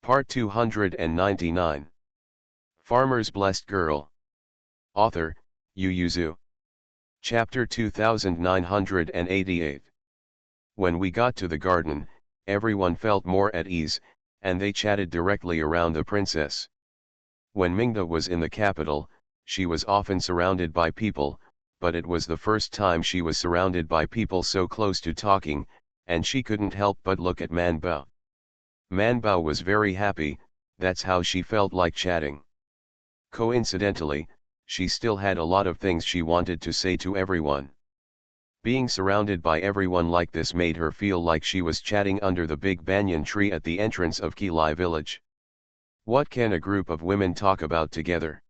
Part 299. Farmer's Blessed Girl. Author, Yu Yuzu. Chapter 2988. When we got to the garden, everyone felt more at ease, and they chatted directly around the princess. When Mingda was in the capital, she was often surrounded by people, but it was the first time she was surrounded by people so close to talking, and she couldn't help but look at Manbao. Manbao was very happy, that's how she felt like chatting. Coincidentally, she still had a lot of things she wanted to say to everyone. Being surrounded by everyone like this made her feel like she was chatting under the big banyan tree at the entrance of Kilai village. What can a group of women talk about together?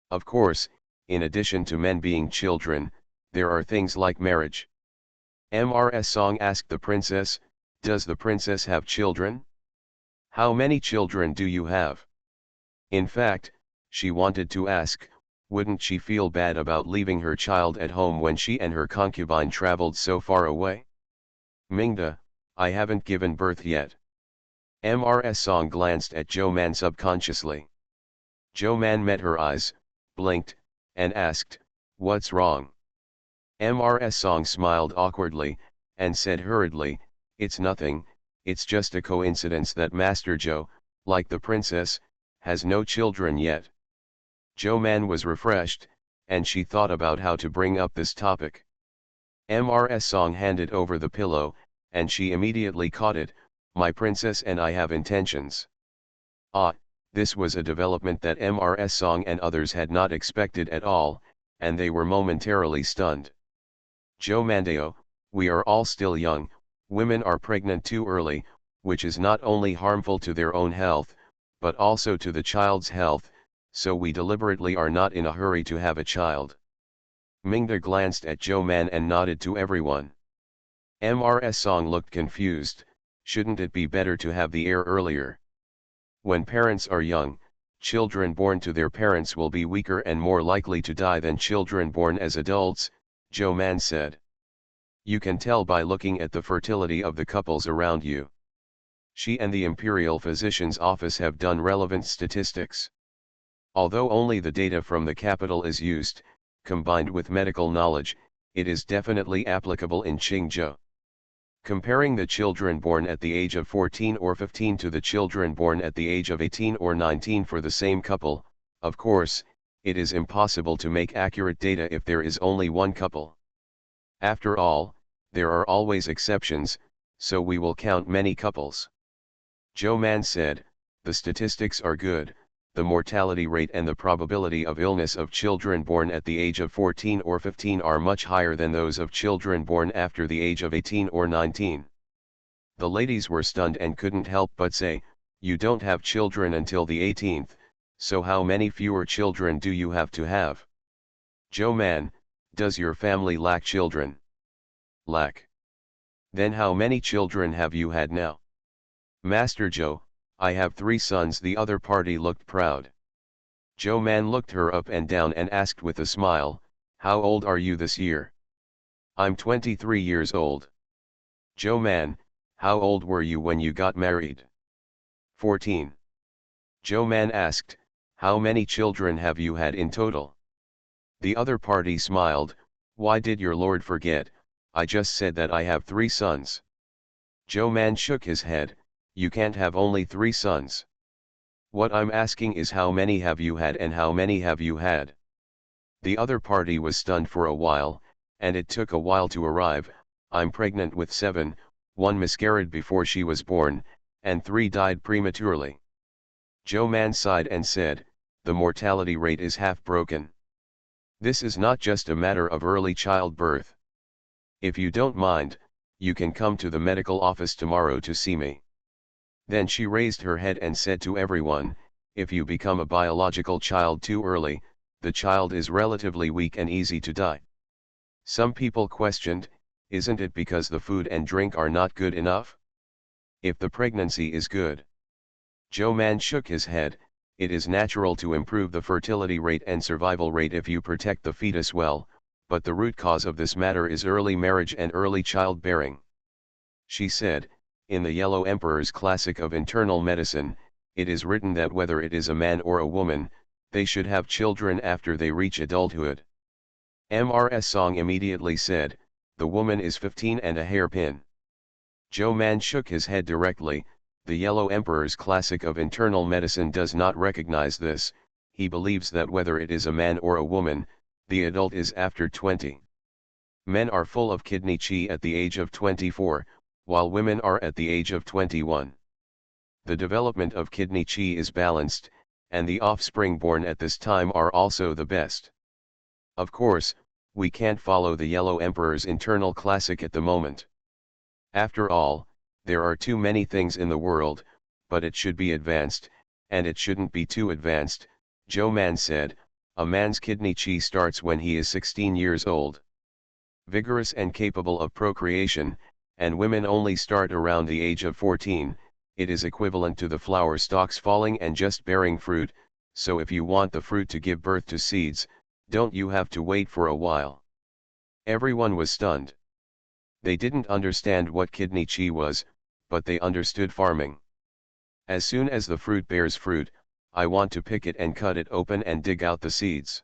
Of course, in addition to men being children, there are things like marriage. Mrs. Song asked the princess, "Does the princess have children? How many children do you have?" In fact, she wanted to ask, wouldn't she feel bad about leaving her child at home when she and her concubine traveled so far away? Mingda, I haven't given birth yet. Mrs. Song glanced at Zhou Man subconsciously. Zhou Man met her eyes, blinked, and asked, "What's wrong?" Mrs. Song smiled awkwardly, and said hurriedly, "It's nothing, it's just a coincidence that Master Zhou, like the princess, has no children yet." Zhou Man was refreshed, and she thought about how to bring up this topic. Mrs. Song handed over the pillow, and she immediately caught it, "My princess and I have intentions." Ah, this was a development that Mrs. Song and others had not expected at all, and they were momentarily stunned. "Zhou Mandao, we are all still young, women are pregnant too early, which is not only harmful to their own health, but also to the child's health, so we deliberately are not in a hurry to have a child." Mingda glanced at Zhou Man and nodded to everyone. Mrs. Song looked confused, shouldn't it be better to have the heir earlier? When parents are young, children born to their parents will be weaker and more likely to die than children born as adults, Zhou Man said. "You can tell by looking at the fertility of the couples around you." She and the Imperial Physician's Office have done relevant statistics. Although only the data from the capital is used, combined with medical knowledge, it is definitely applicable in Qingzhou. Comparing the children born at the age of 14 or 15 to the children born at the age of 18 or 19 for the same couple, of course, it is impossible to make accurate data if there is only one couple. After all, there are always exceptions, so we will count many couples. Zhou Man said, "The statistics are good, the mortality rate and the probability of illness of children born at the age of 14 or 15 are much higher than those of children born after the age of 18 or 19. The ladies were stunned and couldn't help but say, "You don't have children until the 18th, so how many fewer children do you have to have?" "Zhou Man, does your family lack children?" "Lack." "Then how many children have you had now?" "Master Zhou, I have 3 sons." The other party looked proud. Zhou Man looked her up and down and asked with a smile, "How old are you this year?" "I'm 23 years old." "Zhou Man, how old were you when you got married?" 14. Zhou Man asked, "How many children have you had in total?" The other party smiled, "Why did your lord forget? I just said that I have 3 sons." Zhou Man shook his head, "You can't have only 3 sons. What I'm asking is how many have you had and how many have you had?" The other party was stunned for a while, and it took a while to arrive. "I'm pregnant with 7, 1 miscarried before she was born, and 3 died prematurely." Zhou Man sighed and said, "The mortality rate is half broken. This is not just a matter of early childbirth. If you don't mind, you can come to the medical office tomorrow to see me." Then she raised her head and said to everyone, "If you become a biological child too early, the child is relatively weak and easy to die." Some people questioned, "Isn't it because the food and drink are not good enough? If the pregnancy is good?" Zhou Man shook his head, "It is natural to improve the fertility rate and survival rate if you protect the fetus well, but the root cause of this matter is early marriage and early childbearing." She said, "In the Yellow Emperor's Classic of Internal Medicine, it is written that whether it is a man or a woman, they should have children after they reach adulthood. Mrs. Song immediately said, the woman is 15 and a hairpin. Joe Man shook his head directly. The Yellow Emperor's classic of internal medicine does not recognize this. He believes that whether it is a man or a woman, the adult is after 20. Men are full of kidney qi at the age of 24, while women are at the age of 21. The development of kidney qi is balanced, and the offspring born at this time are also the best. Of course, we can't follow the Yellow Emperor's internal classic at the moment. After all, there are too many things in the world, but it should be advanced, and it shouldn't be too advanced. Joe Man said, a man's kidney qi starts when he is 16 years old. Vigorous and capable of procreation, and women only start around the age of 14, it is equivalent to the flower stalks falling and just bearing fruit, so if you want the fruit to give birth to seeds, don't you have to wait for a while? Everyone was stunned. They didn't understand what kidney qi was, but they understood farming. As soon as the fruit bears fruit, I want to pick it and cut it open and dig out the seeds.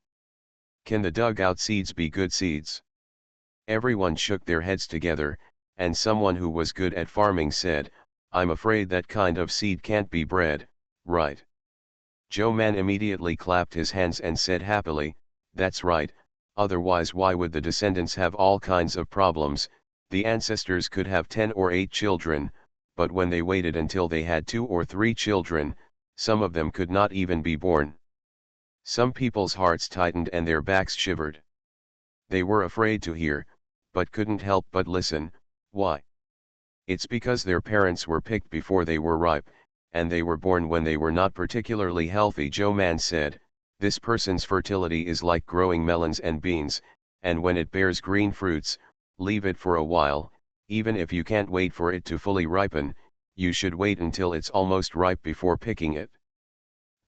Can the dug out seeds be good seeds? Everyone shook their heads together, and someone who was good at farming said, I'm afraid that kind of seed can't be bred, right? Joe Man immediately clapped his hands and said happily, that's right, otherwise why would the descendants have all kinds of problems? The ancestors could have 10 or 8 children, but when they waited until they had 2 or 3 children, some of them could not even be born. Some people's hearts tightened and their backs shivered. They were afraid to hear, but couldn't help but listen. Why? It's because their parents were picked before they were ripe, and they were born when they were not particularly healthy. Joe Man said, this person's fertility is like growing melons and beans, and when it bears green fruits, leave it for a while. Even if you can't wait for it to fully ripen, you should wait until it's almost ripe before picking it.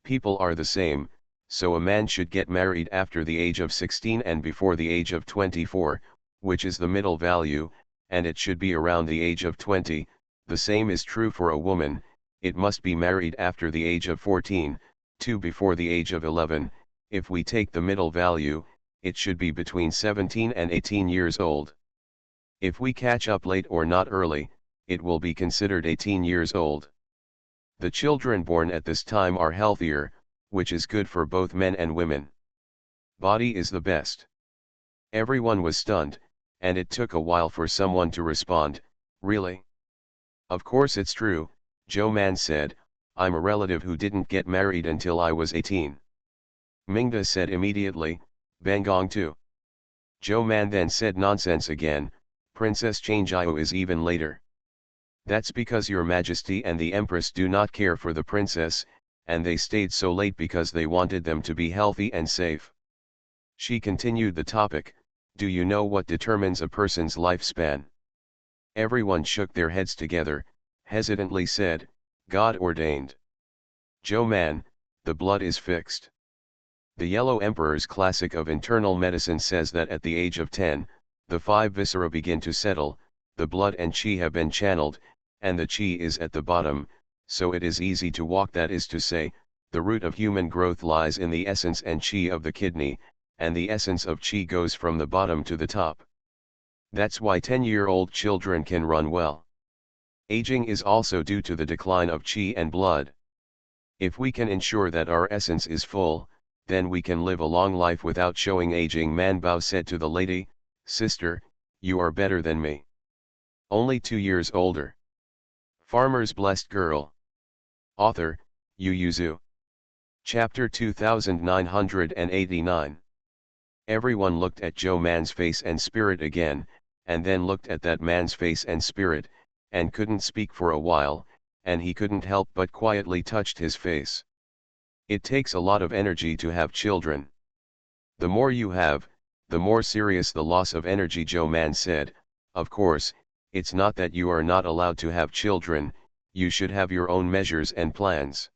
People are the same, so a man should get married after the age of 16 and before the age of 24, which is the middle value, and it should be around the age of 20. The same is true for a woman, it must be married after the age of 14, to before the age of 11. If we take the middle value, it should be between 17 and 18 years old. If we catch up late or not early, it will be considered 18 years old. The children born at this time are healthier, which is good for both men and women. Body is the best. Everyone was stunned, and it took a while for someone to respond, really? Of course it's true, Joe Man said, I'm a relative who didn't get married until I was 18. Mingda said immediately, Bangong too. Joe Man then said nonsense again, Princess Changio is even later. That's because your majesty and the empress do not care for the princess, and they stayed so late because they wanted them to be healthy and safe. She continued the topic, do you know what determines a person's lifespan? Everyone shook their heads together, hesitantly said, God ordained. Joe Man, the blood is fixed. The Yellow Emperor's classic of internal medicine says that at the age of 10, the 5 viscera begin to settle, the blood and qi have been channeled, and the qi is at the bottom, so it is easy to walk. That is to say, the root of human growth lies in the essence and qi of the kidney, and the essence of qi goes from the bottom to the top. That's why 10-year-old children can run well. Aging is also due to the decline of qi and blood. If we can ensure that our essence is full, then we can live a long life without showing aging. Man Bao said to the lady, Sister, you are better than me. Only 2 years older. Farmer's Blessed Girl. Author, Yu Yuzu. Chapter 2989. Everyone looked at Joe Man's face and spirit again, and then looked at that man's face and spirit, and couldn't speak for a while, and he couldn't help but quietly touched his face. It takes a lot of energy to have children. The more you have, the more serious the loss of energy. Joe Man said, of course, it's not that you are not allowed to have children, you should have your own measures and plans.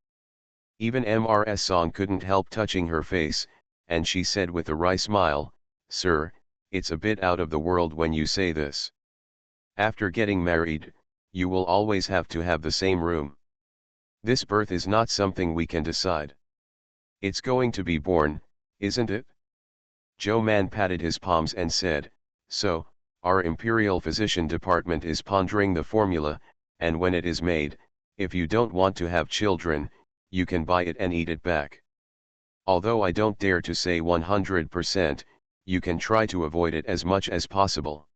Even Mrs. Song couldn't help touching her face, and she said with a wry smile, Sir, it's a bit out of the world when you say this. After getting married, you will always have to have the same room. This birth is not something we can decide. It's going to be born, isn't it? Joe Man patted his palms and said, so, our Imperial Physician Department is pondering the formula, and when it is made, if you don't want to have children, you can buy it and eat it back. Although I don't dare to say 100%, you can try to avoid it as much as possible.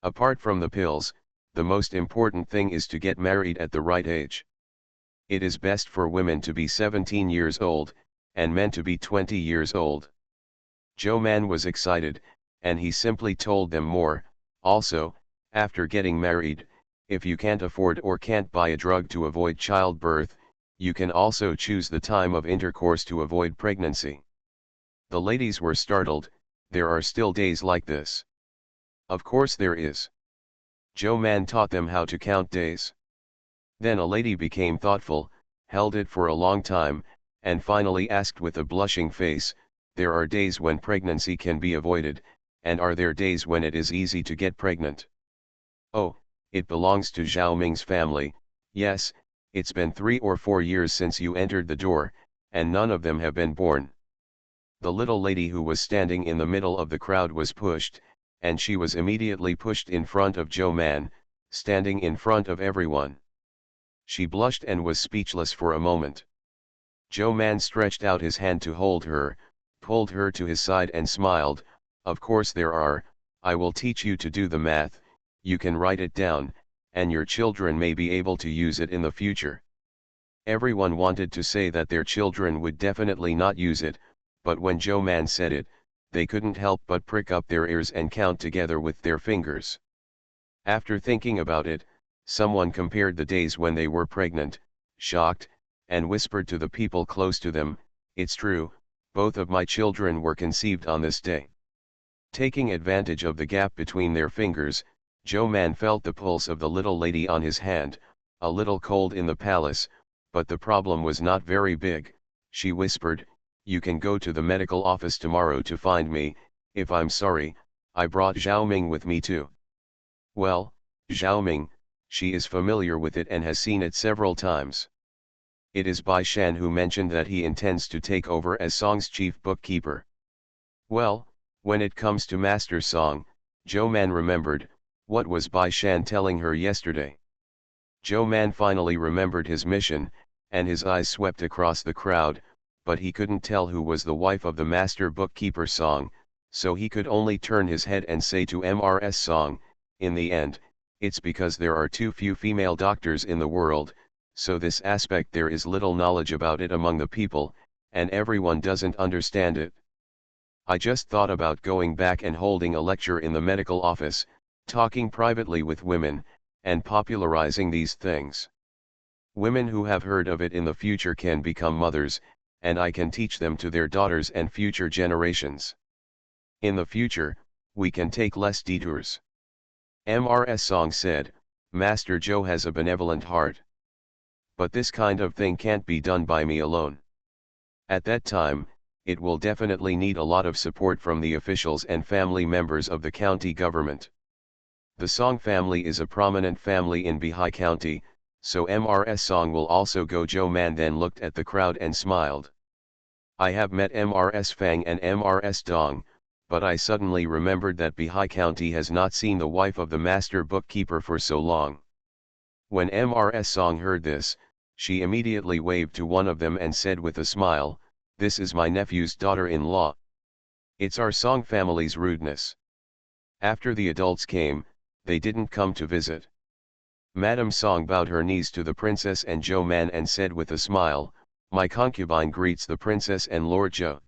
Apart from the pills, the most important thing is to get married at the right age. It is best for women to be 17 years old, and men to be 20 years old. Joe Man was excited, and he simply told them more. Also, after getting married, if you can't afford or can't buy a drug to avoid childbirth, you can also choose the time of intercourse to avoid pregnancy. The ladies were startled. There are still days like this. Of course there is. Joe Man taught them how to count days. Then a lady became thoughtful, held it for a long time, and finally asked with a blushing face, there are days when pregnancy can be avoided, and are there days when it is easy to get pregnant? Oh, it belongs to Zhao Ming's family. Yes, it's been 3 or 4 years since you entered the door, and none of them have been born. The little lady who was standing in the middle of the crowd was pushed, and she was immediately pushed in front of Joe Man, standing in front of everyone. She blushed and was speechless for a moment. Joe Man stretched out his hand to hold her, pulled her to his side and smiled, of course there are, I will teach you to do the math, you can write it down, and your children may be able to use it in the future. Everyone wanted to say that their children would definitely not use it, but when Joe Man said it, they couldn't help but prick up their ears and count together with their fingers. After thinking about it, someone compared the days when they were pregnant, shocked, and whispered to the people close to them, it's true, both of my children were conceived on this day. Taking advantage of the gap between their fingers, Joe Man felt the pulse of the little lady on his hand, a little cold in the palace, but the problem was not very big. She whispered, you can go to the medical office tomorrow to find me, if I'm sorry, I brought Zhao Ming with me too. Well, Zhao Ming, she is familiar with it and has seen it several times. It is Bai Shan who mentioned that he intends to take over as Song's chief bookkeeper. Well, when it comes to Master Song, Joe Man remembered, what was Bai Shan telling her yesterday? Joe Man finally remembered his mission, and his eyes swept across the crowd, but he couldn't tell who was the wife of the master bookkeeper Song, so he could only turn his head and say to Mrs. Song, in the end, it's because there are too few female doctors in the world, so this aspect there is little knowledge about it among the people, and everyone doesn't understand it. I just thought about going back and holding a lecture in the medical office, talking privately with women, and popularizing these things. Women who have heard of it in the future can become mothers, and I can teach them to their daughters and future generations. In the future, we can take less detours. Mrs. Song said, Master Joe has a benevolent heart. But this kind of thing can't be done by me alone. At that time, it will definitely need a lot of support from the officials and family members of the county government. The Song family is a prominent family in Bihai County, so Mrs. Song will also go. Joe Man then looked at the crowd and smiled. I have met Mrs. Fang and Mrs. Dong, but I suddenly remembered that Bihai County has not seen the wife of the master bookkeeper for so long. When Mrs. Song heard this, she immediately waved to one of them and said with a smile, this is my nephew's daughter-in-law. It's our Song family's rudeness. After the adults came, they didn't come to visit. Madame Song bowed her knees to the princess and Joe Man and said with a smile, my concubine greets the princess and Lord Joe.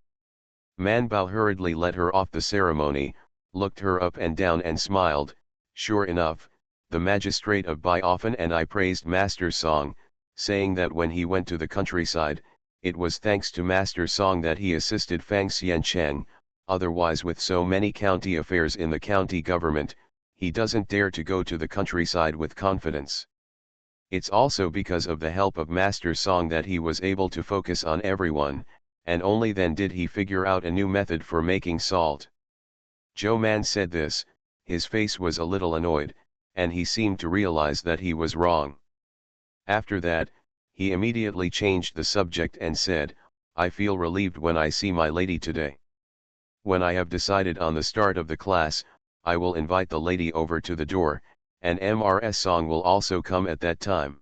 Man Bao hurriedly led her off the ceremony, looked her up and down and smiled. Sure enough, the magistrate of Bai often and I praised Master Song, saying that when he went to the countryside, it was thanks to Master Song that he assisted Fang Xiancheng, otherwise with so many county affairs in the county government, he doesn't dare to go to the countryside with confidence. It's also because of the help of Master Song that he was able to focus on everyone, and only then did he figure out a new method for making salt. Joe Man said this, his face was a little annoyed, and he seemed to realize that he was wrong. After that, He immediately changed the subject and said, I feel relieved when I see my lady today. When I have decided on the start of the class, I will invite the lady over to the door, and Mrs. Song will also come at that time.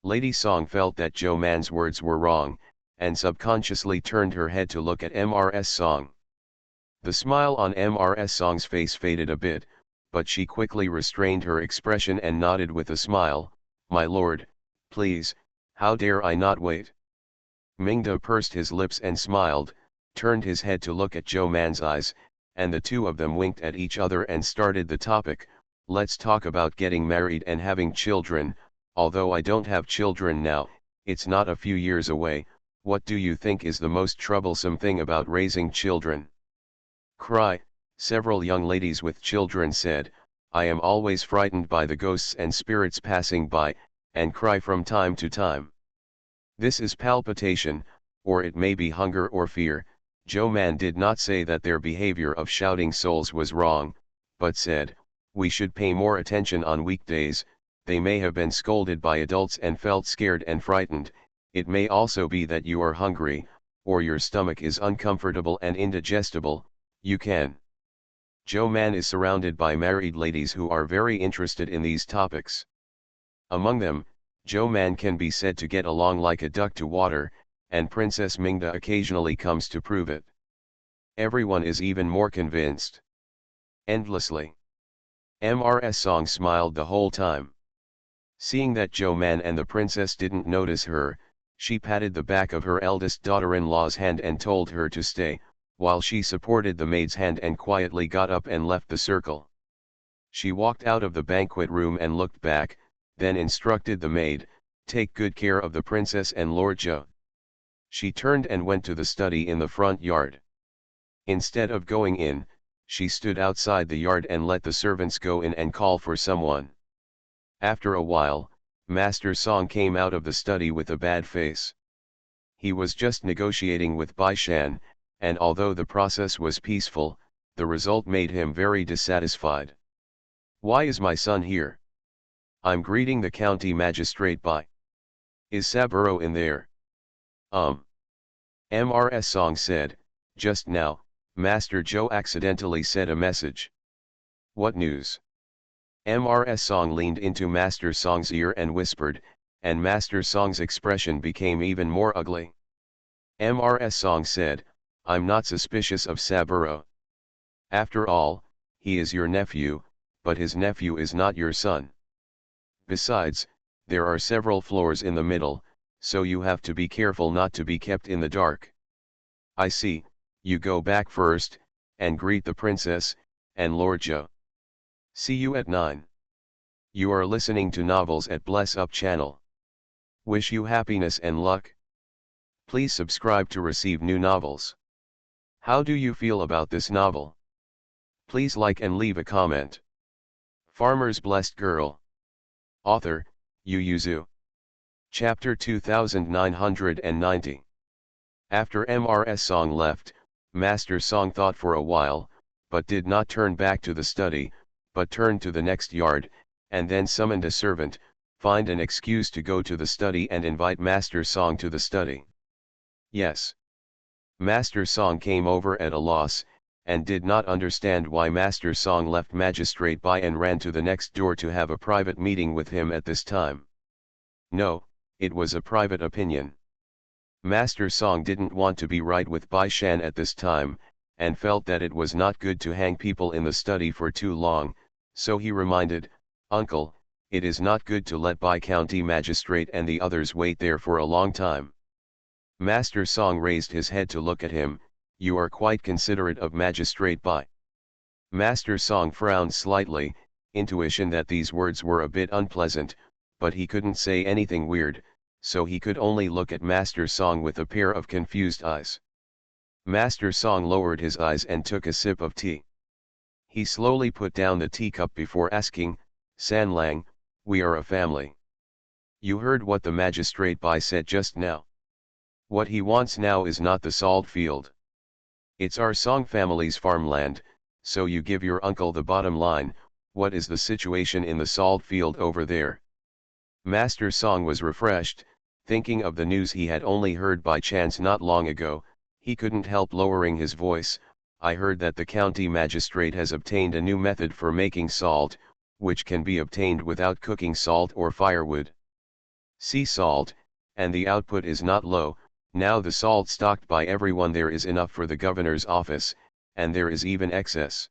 Lady Song felt that Joe Man's words were wrong, and subconsciously turned her head to look at Mrs. Song. The smile on Mrs. Song's face faded a bit, but she quickly restrained her expression and nodded with a smile, My lord, please, how dare I not wait? Mingda pursed his lips and smiled, turned his head to look at Joe Man's eyes, and the two of them winked at each other and started the topic, let's talk about getting married and having children. Although I don't have children now, it's not a few years away. What do you think is the most troublesome thing about raising children? Cry, several young ladies with children said, I am always frightened by the ghosts and spirits passing by, and cry from time to time. This is palpitation, or it may be hunger or fear. Joe Man did not say that their behavior of shouting souls was wrong, but said, we should pay more attention on weekdays. They may have been scolded by adults and felt scared and frightened. It may also be that you are hungry, or your stomach is uncomfortable and indigestible. You can. Joe Man is surrounded by married ladies who are very interested in these topics. Among them, Joe Man can be said to get along like a duck to water, and Princess Mingda occasionally comes to prove it. Everyone is even more convinced. Endlessly. Mrs. Song smiled the whole time. Seeing that Joe Man and the princess didn't notice her, she patted the back of her eldest daughter-in-law's hand and told her to stay, while she supported the maid's hand and quietly got up and left the circle. She walked out of the banquet room and looked back, then instructed the maid, take good care of the princess and Lord Joe. She turned and went to the study in the front yard. Instead of going in, she stood outside the yard and let the servants go in and call for someone. After a while, Master Song came out of the study with a bad face. He was just negotiating with Bai Shan, and although the process was peaceful, the result made him very dissatisfied. Why is my son here? I'm greeting the county magistrate Bai. Is Saburo in there? Mrs. Song said, just now, Master Joe accidentally said a message. What news? Mrs. Song leaned into Master Song's ear and whispered, and Master Song's expression became even more ugly. Mrs. Song said, I'm not suspicious of Saburo. After all, he is your nephew, but his nephew is not your son. Besides, there are several floors in the middle, so you have to be careful not to be kept in the dark. I see, you go back first, and greet the princess, and Lord Joe. See you at 9. You are listening to Novels at Bless Up channel. Wish you happiness and luck. Please subscribe to receive new novels. How do you feel about this novel? Please like and leave a comment. Farmer's Blessed Girl. Author, Yu Yuzu. Chapter 2990. After Mrs. Song left, Master Song thought for a while, but did not turn back to the study, but turned to the next yard, and then summoned a servant, find an excuse to go to the study and invite Master Song to the study. Yes. Master Song came over at a loss, and did not understand why Master Song left Magistrate Bai and ran to the next door to have a private meeting with him at this time. No, it was a private opinion. Master Song didn't want to be right with Bai Shan at this time, and felt that it was not good to hang people in the study for too long, so he reminded, Uncle, it is not good to let Bai County Magistrate and the others wait there for a long time. Master Song raised his head to look at him, you are quite considerate of Magistrate Bai. Master Song frowned slightly, intuition that these words were a bit unpleasant, but he couldn't say anything weird, so he could only look at Master Song with a pair of confused eyes. Master Song lowered his eyes and took a sip of tea. He slowly put down the teacup before asking, San Lang, we are a family. You heard what the Magistrate Bai said just now. What he wants now is not the salt field. It's our Song family's farmland, so you give your uncle the bottom line. What is the situation in the salt field over there? Master Song was refreshed, Thinking of the news he had only heard by chance not long ago, he couldn't help lowering his voice. I heard that the county magistrate has obtained a new method for making salt, which can be obtained without cooking salt or firewood. Sea salt, and the output is not low. Now the salt stocked by everyone there is enough for the governor's office, and there is even excess.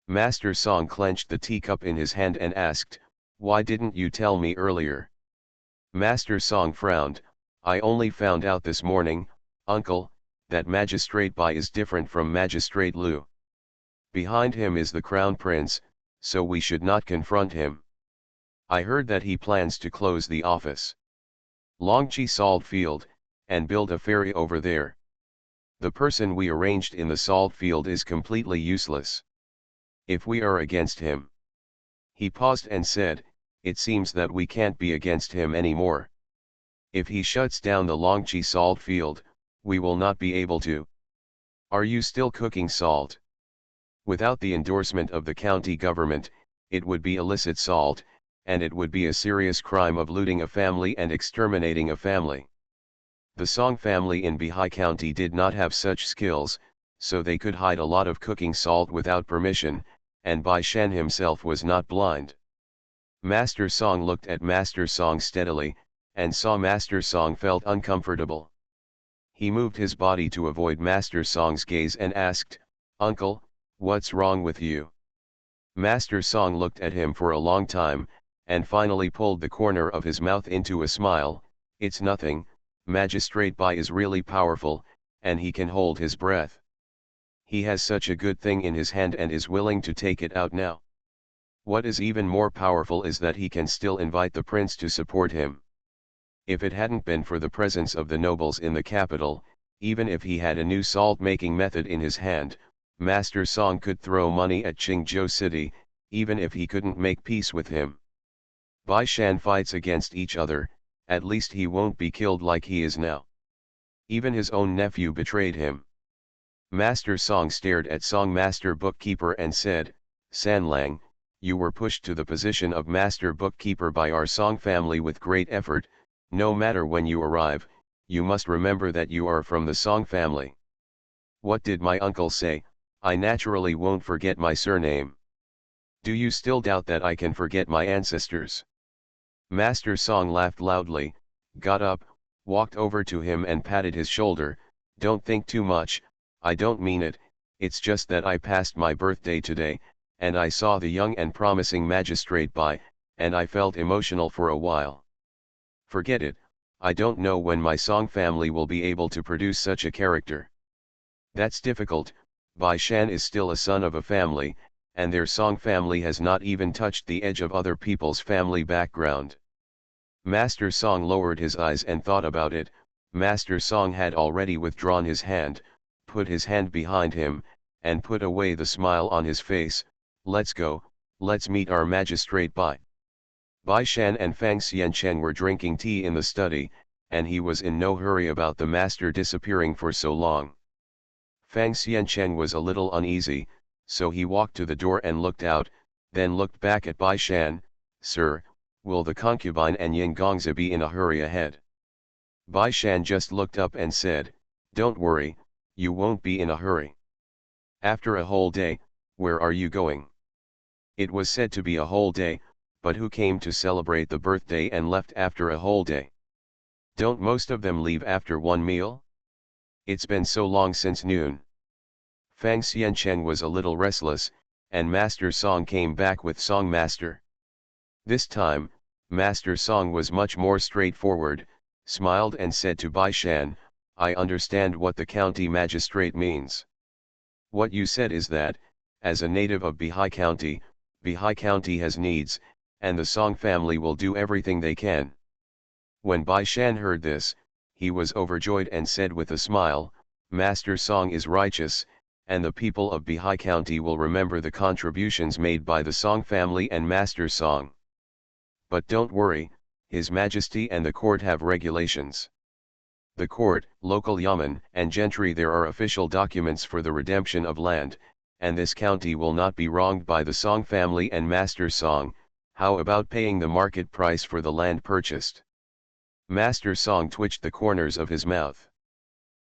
Master Song clenched the teacup in his hand and asked, "Why didn't you tell me earlier?" Master Song frowned. "I only found out this morning, uncle, that Magistrate Bai is different from Magistrate Lu. Behind him is the Crown Prince, so we should not confront him. I heard that he plans to close the office. Longchi salt field, and build a ferry over there. The person we arranged in the salt field is completely useless. If we are against him." He paused and said, "It seems that we can't be against him anymore. If he shuts down the Longchi salt field, we will not be able to. Are you still cooking salt? Without the endorsement of the county government, it would be illicit salt, and it would be a serious crime of looting a family and exterminating a family. The Song family in Bihai County did not have such skills, so they could hide a lot of cooking salt without permission, and Bai Shan himself was not blind." Master Song looked at Master Song steadily, and saw Master Song felt uncomfortable. He moved his body to avoid Master Song's gaze and asked, "Uncle, what's wrong with you?" Master Song looked at him for a long time, and finally pulled the corner of his mouth into a smile. "It's nothing, Magistrate Bai is really powerful, and he can hold his breath. He has such a good thing in his hand and is willing to take it out now. What is even more powerful is that he can still invite the prince to support him. If it hadn't been for the presence of the nobles in the capital, even if he had a new salt-making method in his hand, Master Song could throw money at Qingzhou City, even if he couldn't make peace with him. Bai Shan fights against each other, at least he won't be killed like he is now. Even his own nephew betrayed him." Master Song stared at Song Master Bookkeeper and said, "Sanlang, you were pushed to the position of Master Bookkeeper by our Song family with great effort. No matter when you arrive, you must remember that you are from the Song family." "What did my uncle say? I naturally won't forget my surname. Do you still doubt that I can forget my ancestors?" Master Song laughed loudly, got up, walked over to him and patted his shoulder. "Don't think too much, I don't mean it, it's just that I passed my birthday today, and I saw the young and promising Magistrate Bai, and I felt emotional for a while. Forget it, I don't know when my Song family will be able to produce such a character. That's difficult. Bai Shan is still a son of a family, and their Song family has not even touched the edge of other people's family background." Master Song lowered his eyes and thought about it. Master Song had already withdrawn his hand, put his hand behind him, and put away the smile on his face. "Let's go, let's meet our Magistrate Bai." Bai Shan and Fang Xiancheng were drinking tea in the study, and he was in no hurry about the master disappearing for so long. Fang Xiancheng was a little uneasy, so he walked to the door and looked out, then looked back at Bai Shan. "Sir, will the concubine and Yin Gongzi be in a hurry ahead?" Bai Shan just looked up and said, "Don't worry, you won't be in a hurry. After a whole day, where are you going?" It was said to be a whole day, but who came to celebrate the birthday and left after a whole day? Don't most of them leave after one meal? It's been so long since noon. Fang Xiancheng was a little restless, and Master Song came back with Song Master. This time, Master Song was much more straightforward, smiled and said to Bai Shan, "I understand what the county magistrate means. What you said is that, as a native of Bihai County has needs, and the Song family will do everything they can." When Bai Shan heard this, he was overjoyed and said with a smile, "Master Song is righteous, and the people of Bihai County will remember the contributions made by the Song family and Master Song. But don't worry, His Majesty and the court have regulations. The court, local yamen, and gentry, there are official documents for the redemption of land, and this county will not be wronged by the Song family and Master Song. How about paying the market price for the land purchased?" Master Song twitched the corners of his mouth.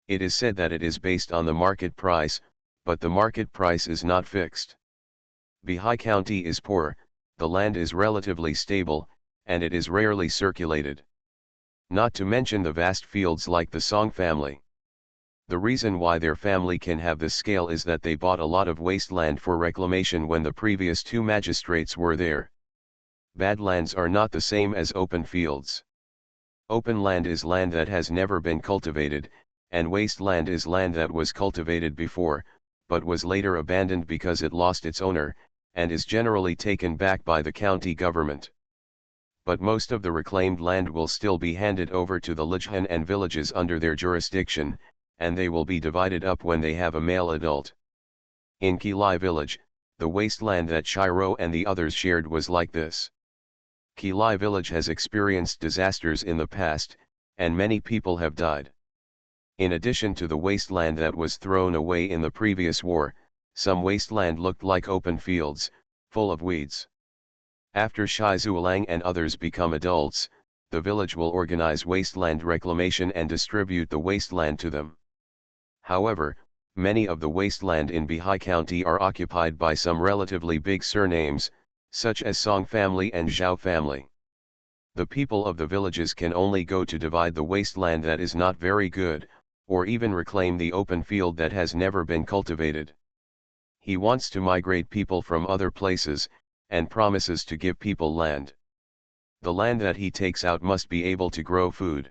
It is said that it is based on the market price, but the market price is not fixed. Bihai County is poor, the land is relatively stable, and it is rarely circulated. Not to mention the vast fields like the Song family. The reason why their family can have this scale is that they bought a lot of wasteland for reclamation when the previous two magistrates were there. Badlands are not the same as open fields. Open land is land that has never been cultivated, and wasteland is land that was cultivated before, but was later abandoned because it lost its owner, and is generally taken back by the county government. But most of the reclaimed land will still be handed over to the Lijhan and villages under their jurisdiction, and they will be divided up when they have a male adult. In Kilai village, the wasteland that Shiro and the others shared was like this. Kilai village has experienced disasters in the past, and many people have died. In addition to the wasteland that was thrown away in the previous war, some wasteland looked like open fields, full of weeds. After Shai Zuolang and others become adults, the village will organize wasteland reclamation and distribute the wasteland to them. However, many of the wasteland in Bihai County are occupied by some relatively big surnames, such as Song family and Zhao family. The people of the villages can only go to divide the wasteland that is not very good, or even reclaim the open field that has never been cultivated. He wants to migrate people from other places, and promises to give people land. The land that he takes out must be able to grow food.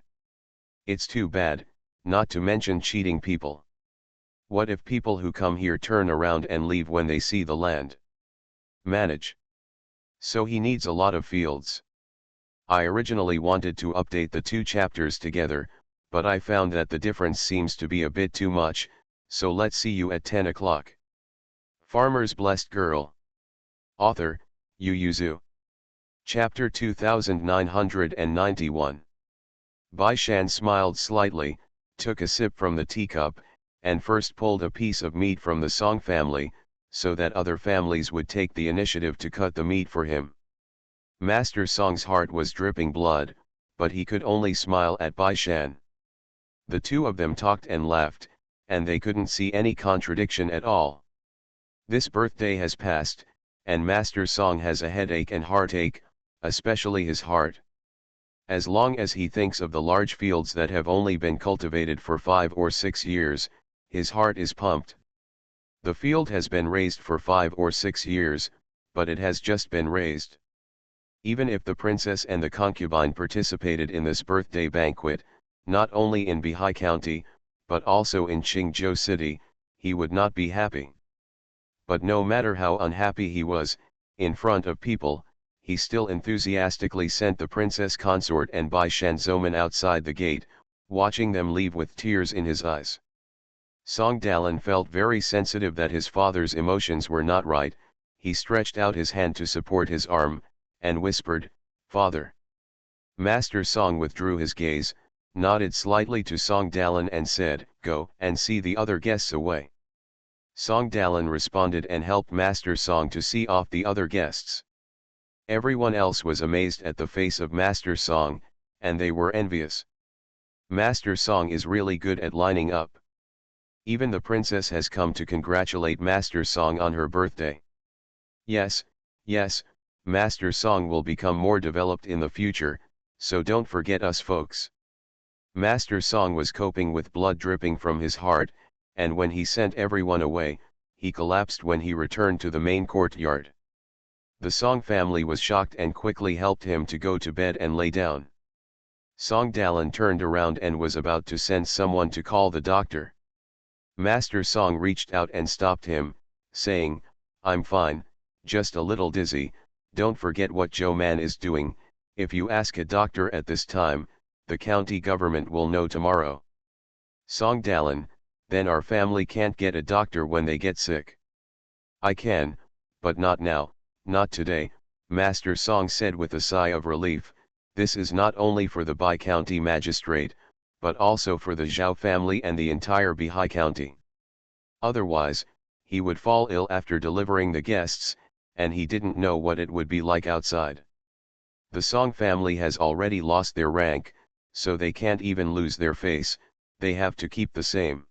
It's too bad, not to mention cheating people. What if people who come here turn around and leave when they see the land? Manage. So he needs a lot of fields. I originally wanted to update the two chapters together, but I found that the difference seems to be a bit too much, so let's see you at 10 o'clock. Farmer's Blessed Girl. Author, Yu Yuzu. Chapter 2991. Bai Shan smiled slightly, took a sip from the teacup, and first pulled a piece of meat from the Song family, so that other families would take the initiative to cut the meat for him. Master Song's heart was dripping blood, but he could only smile at Bai Shan. The two of them talked and laughed, and they couldn't see any contradiction at all. This birthday has passed, and Master Song has a headache and heartache, especially his heart. As long as he thinks of the large fields that have only been cultivated for 5 or 6 years, his heart is pumped. The field has been raised for 5 or 6 years, but it has just been raised. Even if the princess and the concubine participated in this birthday banquet, not only in Bihai County, but also in Qingzhou City, he would not be happy. But no matter how unhappy he was, in front of people, he still enthusiastically sent the princess consort and Bai Shan Zoman outside the gate, watching them leave with tears in his eyes. Song Dalan felt very sensitive that his father's emotions were not right. He stretched out his hand to support his arm, and whispered, "Father." Master Song withdrew his gaze, nodded slightly to Song Dalan and said, "Go and see the other guests away." Song Dalan responded and helped Master Song to see off the other guests. Everyone else was amazed at the face of Master Song, and they were envious. Master Song is really good at lining up. Even the princess has come to congratulate Master Song on her birthday. Yes, Master Song will become more developed in the future, so don't forget us folks. Master Song was coping with blood dripping from his heart, and when he sent everyone away, he collapsed when he returned to the main courtyard. The Song family was shocked and quickly helped him to go to bed and lay down. Song Dalan turned around and was about to send someone to call the doctor. Master Song reached out and stopped him, saying, "I'm fine, just a little dizzy. Don't forget what Joe Man is doing. If you ask a doctor at this time, the county government will know tomorrow." Song Dalan, "Then our family can't get a doctor when they get sick." "I can, but not now, not today," Master Song said with a sigh of relief. "This is not only for the Bai County magistrate, but also for the Zhao family and the entire Bihai County. Otherwise, he would fall ill after delivering the guests, and he didn't know what it would be like outside. The Song family has already lost their rank, so they can't even lose their face, they have to keep the same.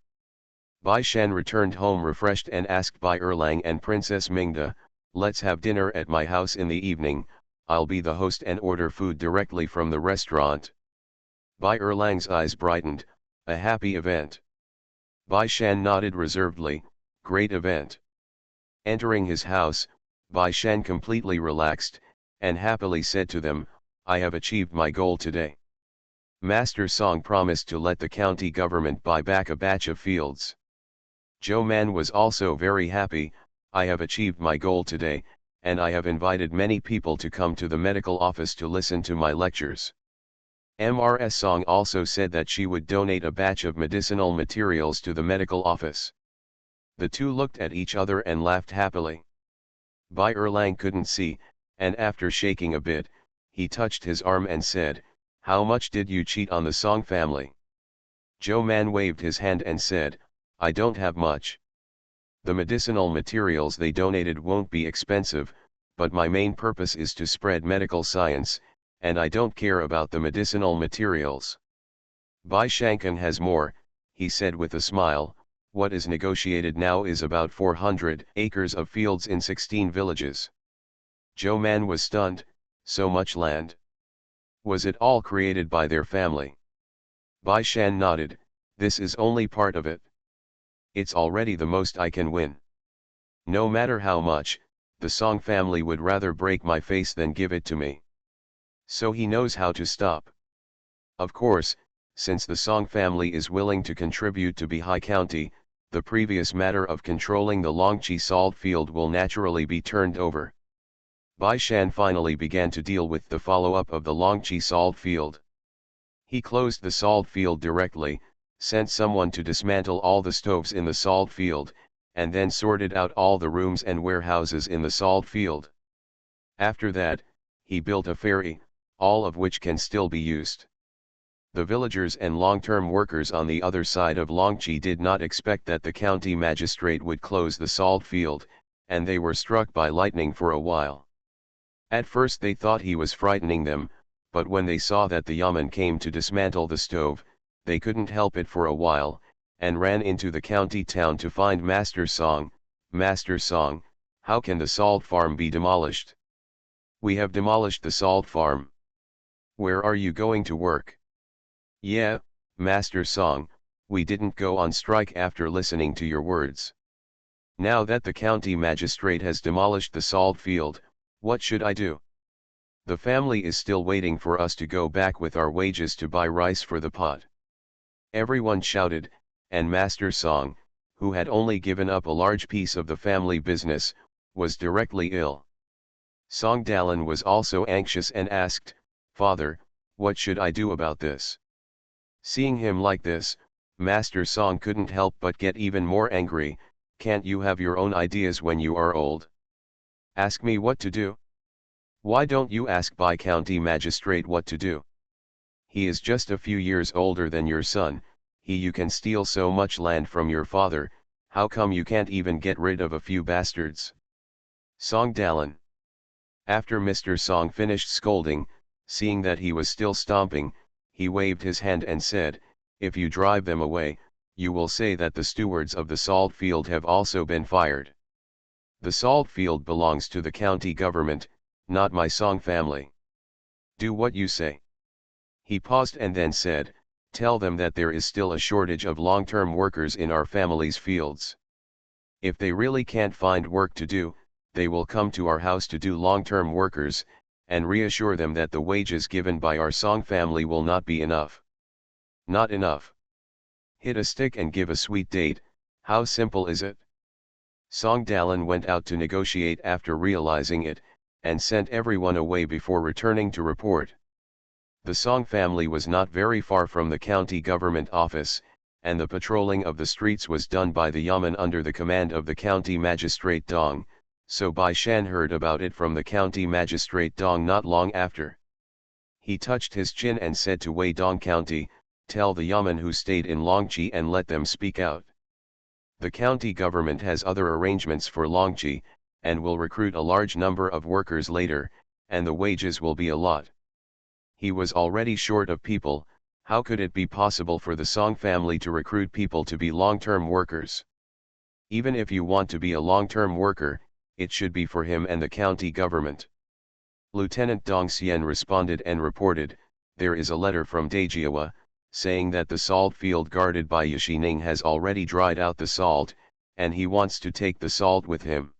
Bai Shan returned home refreshed and asked Bai Erlang and Princess Mingda, let's have dinner at my house in the evening, I'll be the host and order food directly from the restaurant. Bai Erlang's eyes brightened, a happy event. Bai Shan nodded reservedly, great event. Entering his house, Bai Shan completely relaxed, and happily said to them, I have achieved my goal today. Master Song promised to let the county government buy back a batch of fields. Zhou Man was also very happy, I have achieved my goal today, and I have invited many people to come to the medical office to listen to my lectures. Mrs. Song also said that she would donate a batch of medicinal materials to the medical office. The two looked at each other and laughed happily. Bai Erlang couldn't see, and after shaking a bit, he touched his arm and said, how much did you cheat on the Song family? Zhou Man waved his hand and said, I don't have much. The medicinal materials they donated won't be expensive, but my main purpose is to spread medical science, and I don't care about the medicinal materials. Bai Shankan has more, he said with a smile, what is negotiated now is about 400 acres of fields in 16 villages. Zhou Man was stunned, so much land. Was it all created by their family? Bai Shan nodded, this is only part of it. It's already the most I can win. No matter how much, the Song family would rather break my face than give it to me. So he knows how to stop. Of course, since the Song family is willing to contribute to Bihai County, the previous matter of controlling the Longqi salt field will naturally be turned over. Bai Shan finally began to deal with the follow-up of the Longqi salt field. He closed the salt field directly, sent someone to dismantle all the stoves in the salt field, and then sorted out all the rooms and warehouses in the salt field. After that, he built a ferry, all of which can still be used. The villagers and long-term workers on the other side of Longqi did not expect that the county magistrate would close the salt field, and they were struck by lightning for a while. At first they thought he was frightening them, but when they saw that the yamen came to dismantle the stove, they couldn't help it for a while, and ran into the county town to find Master Song. Master Song, how can the salt farm be demolished? We have demolished the salt farm. Where are you going to work? Yeah, Master Song, we didn't go on strike after listening to your words. Now that the county magistrate has demolished the salt field, what should I do? The family is still waiting for us to go back with our wages to buy rice for the pot. Everyone shouted, and Master Song, who had only given up a large piece of the family business, was directly ill. Song Dalan was also anxious and asked, Father, what should I do about this? Seeing him like this, Master Song couldn't help but get even more angry. Can't you have your own ideas when you are old? Ask me what to do? Why don't you ask Bai County Magistrate what to do? He is just a few years older than your son, you can steal so much land from your father, how come you can't even get rid of a few bastards? Song Dalan. After Mr. Song finished scolding, seeing that he was still stomping, he waved his hand and said, if you drive them away, you will say that the stewards of the salt field have also been fired. The salt field belongs to the county government, not my Song family. Do what you say. He paused and then said, tell them that there is still a shortage of long-term workers in our family's fields. If they really can't find work to do, they will come to our house to do long-term workers, and reassure them that the wages given by our Song family will not be enough. Not enough. Hit a stick and give a sweet date, how simple is it? Song Dalan went out to negotiate after realizing it, and sent everyone away before returning to report. The Song family was not very far from the county government office, and the patrolling of the streets was done by the yamen under the command of the county magistrate Dong, so Bai Shan heard about it from the county magistrate Dong not long after. He touched his chin and said to Wei Dong County, tell the yamen who stayed in Longqi and let them speak out. The county government has other arrangements for Longqi, and will recruit a large number of workers later, and the wages will be a lot. He was already short of people, How could it be possible for the Song family to recruit people to be long-term workers? Even if you want to be a long-term worker, it should be for him and the county government. Lieutenant Dong Xian responded and reported, there is a letter from Dajiawa, saying that the salt field guarded by Yashining has already dried out the salt, and he wants to take the salt with him.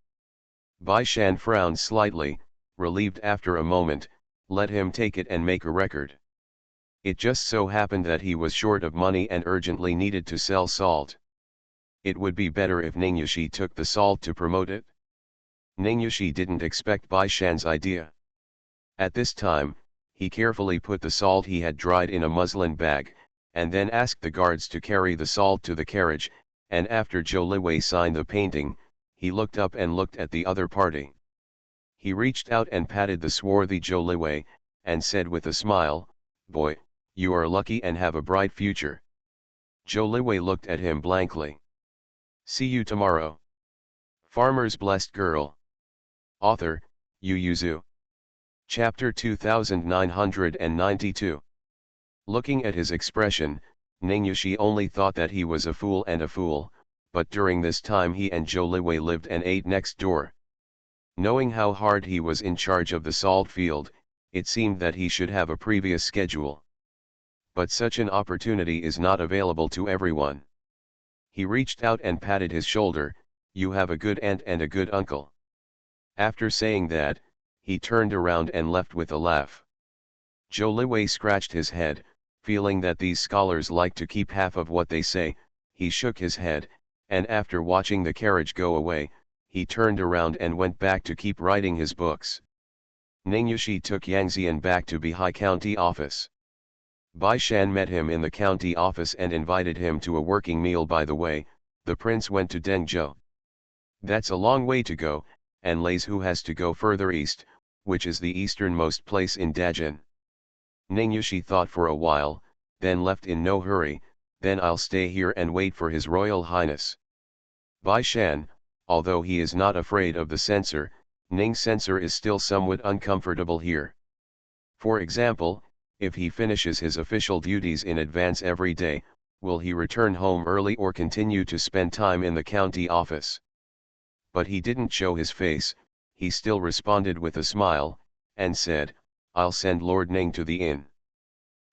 Bai Shan frowned slightly, relieved after a moment, let him take it and make a record. It just so happened that he was short of money and urgently needed to sell salt. It would be better if Ningyashi took the salt to promote it. Ningyashi didn't expect Bai Shan's idea. At this time, he carefully put the salt he had dried in a muslin bag, and then asked the guards to carry the salt to the carriage, and after Zhou Liwei signed the painting, he looked up and looked at the other party. He reached out and patted the swarthy Zhou Liwei, and said with a smile, "Boy, you are lucky and have a bright future." Zhou Liwei looked at him blankly. See you tomorrow. Farmer's Blessed Girl. Author, Yu Yuzu. Chapter 2992. Looking at his expression, Ningyashi only thought that he was a fool and a fool, but during this time he and Zhou Liwei lived and ate next door. Knowing how hard he was in charge of the salt field, it seemed that he should have a previous schedule. But such an opportunity is not available to everyone. He reached out and patted his shoulder, "You have a good aunt and a good uncle." After saying that, he turned around and left with a laugh. Zhou Liwei scratched his head, feeling that these scholars like to keep half of what they say. He shook his head, and after watching the carriage go away, he turned around and went back to keep writing his books. Ningyashi took Yang Xian back to Bihai County office. Bai Shan met him in the county office and invited him to a working meal. By the way, the prince went to Dengzhou. That's a long way to go, and Lays who has to go further east, which is the easternmost place in Dajin. Ningyashi thought for a while, then left in no hurry, then I'll stay here and wait for His Royal Highness. Bai Shan, although he is not afraid of the censor, Ning's censor is still somewhat uncomfortable here. For example, if he finishes his official duties in advance every day, will he return home early or continue to spend time in the county office? But he didn't show his face, he still responded with a smile, and said, I'll send Lord Ning to the inn.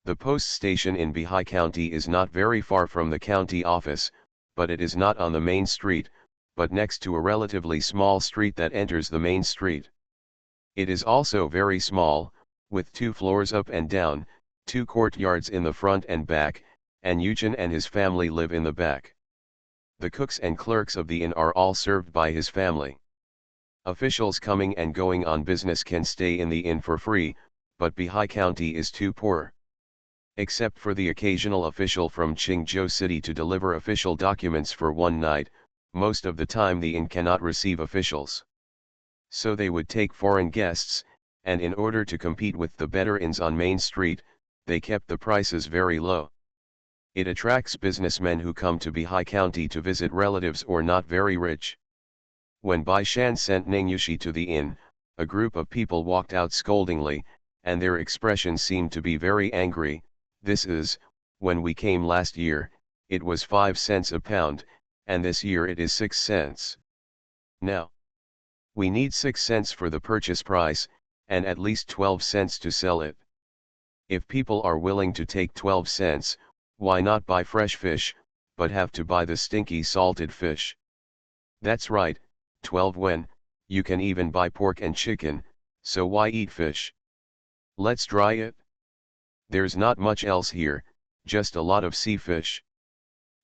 The post station in Bihai County is not very far from the county office, but it is not on the main street, but next to a relatively small street that enters the main street. It is also very small, with 2 floors up and down, 2 courtyards in the front and back, and Yuchen and his family live in the back. The cooks and clerks of the inn are all served by his family. Officials coming and going on business can stay in the inn for free, but Bihai County is too poor. Except for the occasional official from Qingzhou City to deliver official documents for one night, most of the time the inn cannot receive officials. So they would take foreign guests, and in order to compete with the better inns on Main Street, they kept the prices very low. It attracts businessmen who come to Bihai County to visit relatives or not very rich. When Bai Shan sent Ningyashi to the inn, a group of people walked out scoldingly, and their expression seemed to be very angry. This is, when we came last year, it was 5 cents a pound, and this year it is 6 cents. Now, we need 6 cents for the purchase price, and at least 12 cents to sell it. If people are willing to take 12 cents, why not buy fresh fish, but have to buy the stinky salted fish? That's right, 12 when, you can even buy pork and chicken, so why eat fish? Let's dry it. There's not much else here, just a lot of sea fish.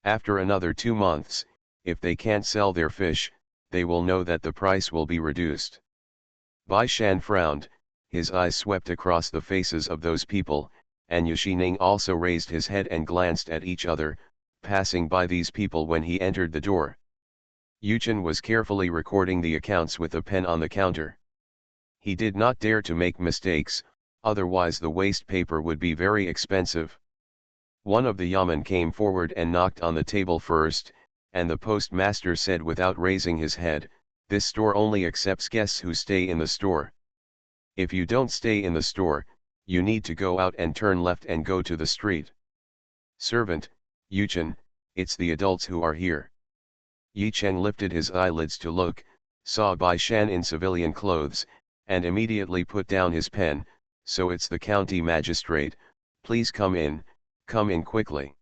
After another 2 months, if they can't sell their fish, they will know that the price will be reduced. Bai Shan frowned, his eyes swept across the faces of those people, and Yashining also raised his head and glanced at each other, passing by these people when he entered the door. Yuchen was carefully recording the accounts with a pen on the counter. He did not dare to make mistakes, otherwise the waste paper would be very expensive. One of the yeomen came forward and knocked on the table first, and the postmaster said without raising his head, "This store only accepts guests who stay in the store. If you don't stay in the store, you need to go out and turn left and go to the street." Servant, Yuchen, it's the adults who are here. Yi Cheng lifted his eyelids to look, saw Bai Shan in civilian clothes, and immediately put down his pen. So it's the county magistrate, please come in quickly.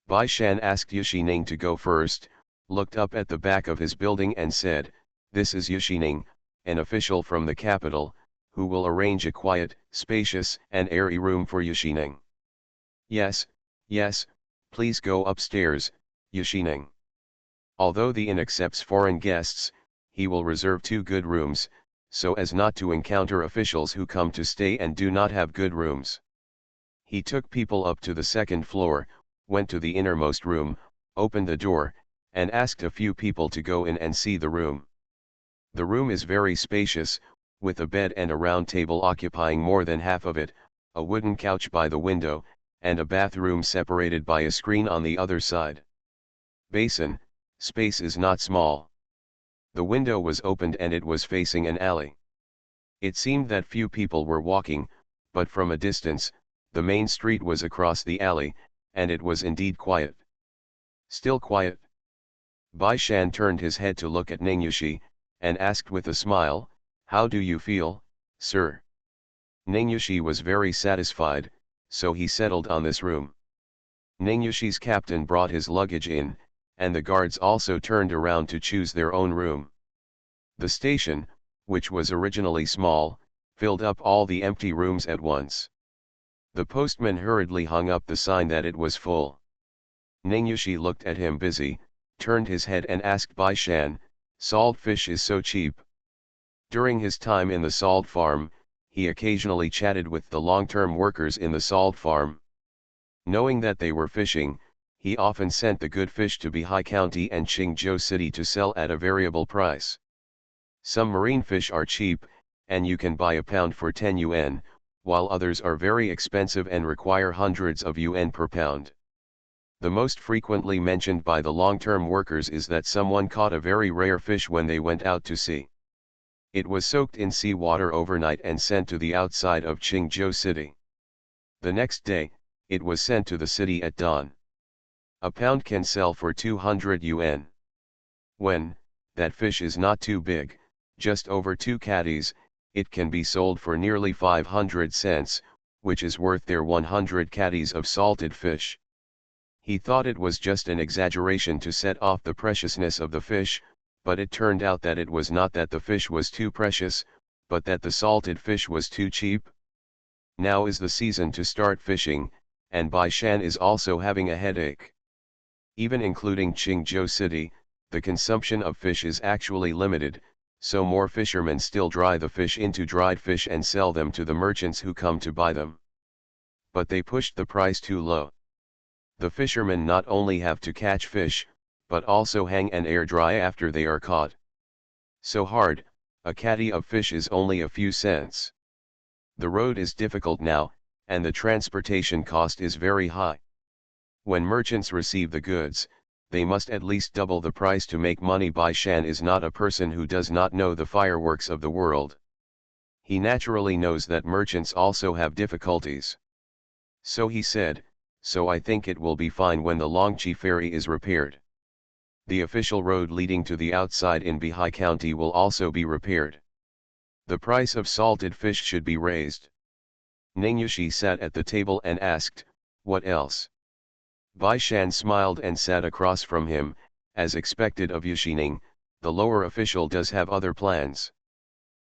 Bai Shan asked Yushining to go first, looked up at the back of his building and said, this is Yushining, an official from the capital, who will arrange a quiet, spacious, and airy room for Yushining. Yes, please go upstairs, Yushining. Although the inn accepts foreign guests, he will reserve 2 good rooms, so as not to encounter officials who come to stay and do not have good rooms. He took people up to the 2nd floor, went to the innermost room, opened the door, and asked a few people to go in and see the room. The room is very spacious, with a bed and a round table occupying more than half of it, a wooden couch by the window, and a bathroom separated by a screen on the other side. Basin, space is not small. The window was opened and it was facing an alley. It seemed that few people were walking, but from a distance, the main street was across the alley, and it was indeed quiet. Still quiet. Bai Shan turned his head to look at Ningyushi, and asked with a smile, how do you feel, sir? Ningyushi was very satisfied, so he settled on this room. Ningyushi's captain brought his luggage in, and the guards also turned around to choose their own room. The station, which was originally small, filled up all the empty rooms at once. The postman hurriedly hung up the sign that it was full. Ningyushi looked at him busy, turned his head and asked Bai Shan, salt fish is so cheap. During his time in the salt farm, he occasionally chatted with the long-term workers in the salt farm. Knowing that they were fishing, he often sent the good fish to Bihai County and Qingzhou City to sell at a variable price. Some marine fish are cheap, and you can buy a pound for 10 yuan, while others are very expensive and require hundreds of yuan per pound. The most frequently mentioned by the long-term workers is that someone caught a very rare fish when they went out to sea. It was soaked in seawater overnight and sent to the outside of Qingzhou City. The next day, it was sent to the city at dawn. A pound can sell for 200 yuan. When that fish is not too big, just over 2 caddies, it can be sold for nearly 500 cents, which is worth their 100 caddies of salted fish. He thought it was just an exaggeration to set off the preciousness of the fish, but it turned out that it was not that the fish was too precious, but that the salted fish was too cheap. Now is the season to start fishing, and Bai Shan is also having a headache. Even including Qingzhou City, the consumption of fish is actually limited, so more fishermen still dry the fish into dried fish and sell them to the merchants who come to buy them. But they pushed the price too low. The fishermen not only have to catch fish, but also hang and air dry after they are caught. So hard, a caddy of fish is only a few cents. The road is difficult now, and the transportation cost is very high. When merchants receive the goods, they must at least double the price to make money. Bai Shan is not a person who does not know the fireworks of the world. He naturally knows that merchants also have difficulties. So he said, so I think it will be fine when the Longqi ferry is repaired. The official road leading to the outside in Bihai County will also be repaired. The price of salted fish should be raised. Ningyushi sat at the table and asked, what else? Bai Shan smiled and sat across from him. As expected of Yushining, the lower official does have other plans.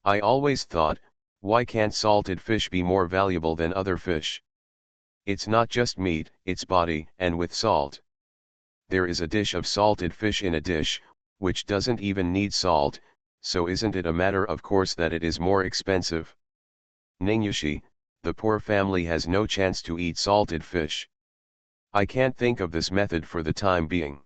I always thought, why can't salted fish be more valuable than other fish? It's not just meat, it's body, and with salt. There is a dish of salted fish in a dish, which doesn't even need salt, so isn't it a matter of course that it is more expensive? Ningyushi, the poor family has no chance to eat salted fish. I can't think of this method for the time being.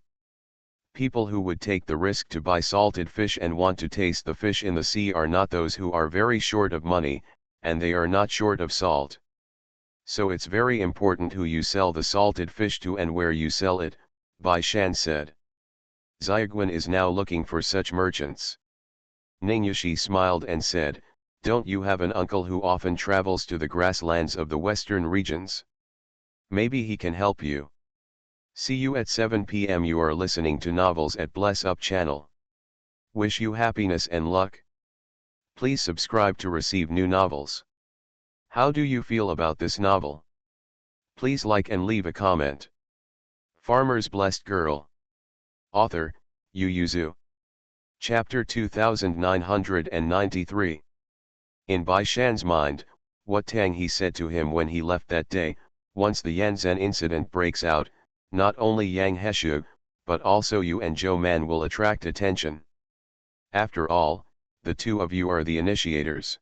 People who would take the risk to buy salted fish and want to taste the fish in the sea are not those who are very short of money, and they are not short of salt. So it's very important who you sell the salted fish to and where you sell it, Bai Shan said. Xiaoguan is now looking for such merchants. Ningyushi smiled and said, don't you have an uncle who often travels to the grasslands of the western regions? Maybe he can help you. See you at 7 p.m. You are listening to Novels at Bless Up channel. Wish you happiness and luck. Please subscribe to receive new novels. How do you feel about this novel? Please like and leave a comment. Farmer's Blessed Girl. Author, Yu Yuzu. Chapter 2993. In Bai Shan's mind, what Tang he said to him when he left that day, once the Yanzhen incident breaks out, not only Yang Heshu, but also you and Zhou Man will attract attention. After all, the two of you are the initiators.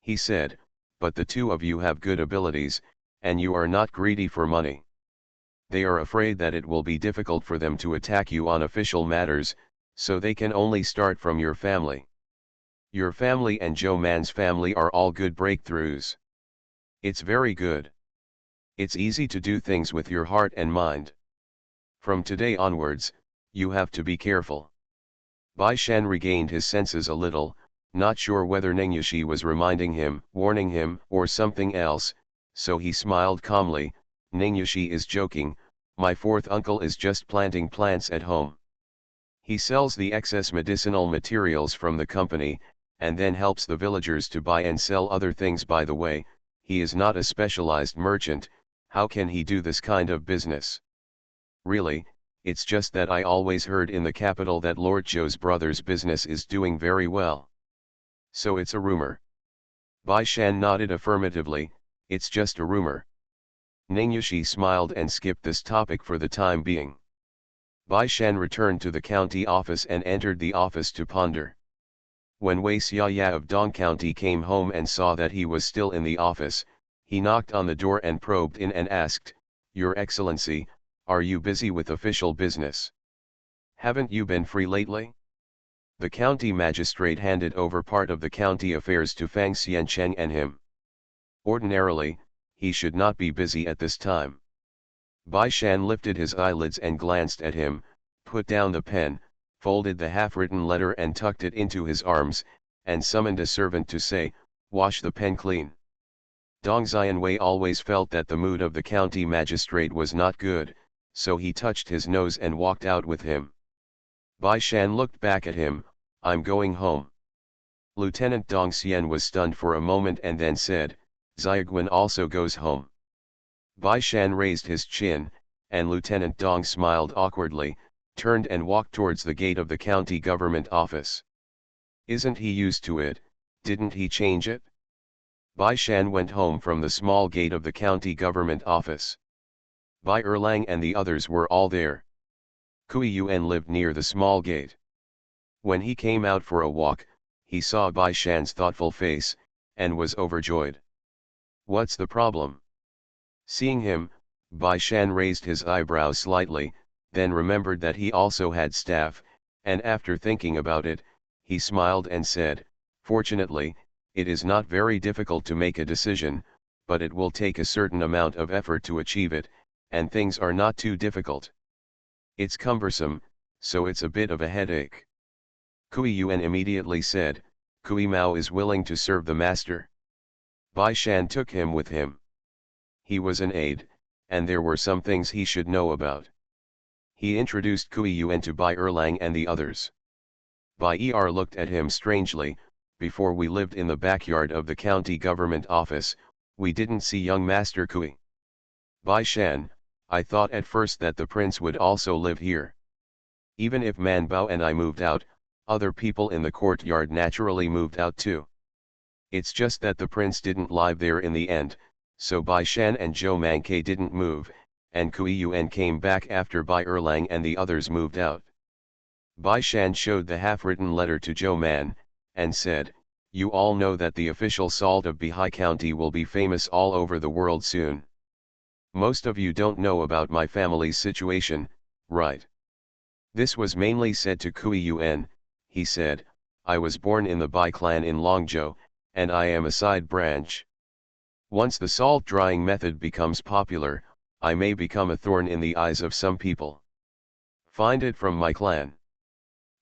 He said, but the two of you have good abilities, and you are not greedy for money. They are afraid that it will be difficult for them to attack you on official matters, so they can only start from your family. Your family and Zhou Man's family are all good breakthroughs. It's very good. It's easy to do things with your heart and mind. From today onwards, you have to be careful. Bai Shan regained his senses a little, not sure whether Nengyashi was reminding him, warning him, or something else, so he smiled calmly. Nengyashi is joking, my fourth uncle is just planting plants at home. He sells the excess medicinal materials from the company, and then helps the villagers to buy and sell other things. By the way, he is not a specialized merchant. How can he do this kind of business? Really, it's just that I always heard in the capital that Lord Zhou's brother's business is doing very well. So it's a rumor. Bai Shan nodded affirmatively, it's just a rumor. Nengyashi smiled and skipped this topic for the time being. Bai Shan returned to the county office and entered the office to ponder. When Wei Xiaya of Dong County came home and saw that he was still in the office, he knocked on the door and probed in and asked, Your Excellency, are you busy with official business? Haven't you been free lately? The county magistrate handed over part of the county affairs to Fang Xiancheng and him. Ordinarily, he should not be busy at this time. Bai Shan lifted his eyelids and glanced at him, put down the pen, folded the half-written letter and tucked it into his arms, and summoned a servant to say, Wash the pen clean. Dong Xianwei always felt that the mood of the county magistrate was not good, so he touched his nose and walked out with him. Bai Shan looked back at him, I'm going home. Lieutenant Dong Xian was stunned for a moment and then said, Xiaoguan also goes home. Bai Shan raised his chin, and Lieutenant Dong smiled awkwardly, turned and walked towards the gate of the county government office. Isn't he used to it? Didn't he change it? Bai Shan went home from the small gate of the county government office. Bai Erlang and the others were all there. Kui Yuan lived near the small gate. When he came out for a walk, he saw Bai Shan's thoughtful face, and was overjoyed. What's the problem? Seeing him, Bai Shan raised his eyebrows slightly, then remembered that he also had staff, and after thinking about it, he smiled and said, Fortunately, it is not very difficult to make a decision, but it will take a certain amount of effort to achieve it, and things are not too difficult. It's cumbersome, so it's a bit of a headache. Kui Yuan immediately said, Kui Mao is willing to serve the master. Bai Shan took him with him. He was an aide, and there were some things he should know about. He introduced Kui Yuan to Bai Erlang and the others. Bai Er looked at him strangely. Before we lived in the backyard of the county government office, we didn't see young Master Kui. Bai Shan, I thought at first that the prince would also live here. Even if Man Bao and I moved out, other people in the courtyard naturally moved out too. It's just that the prince didn't live there in the end, so Bai Shan and Zhou Manke didn't move, and Kui Yuan came back after Bai Erlang and the others moved out. Bai Shan showed the half-written letter to Zhou Man, and said, You all know that the official salt of Bihai County will be famous all over the world soon. Most of you don't know about my family's situation, right? This was mainly said to Kui Yuan. He said, I was born in the Bai clan in Longzhou, and I am a side branch. Once the salt drying method becomes popular, I may become a thorn in the eyes of some people. Find it from my clan.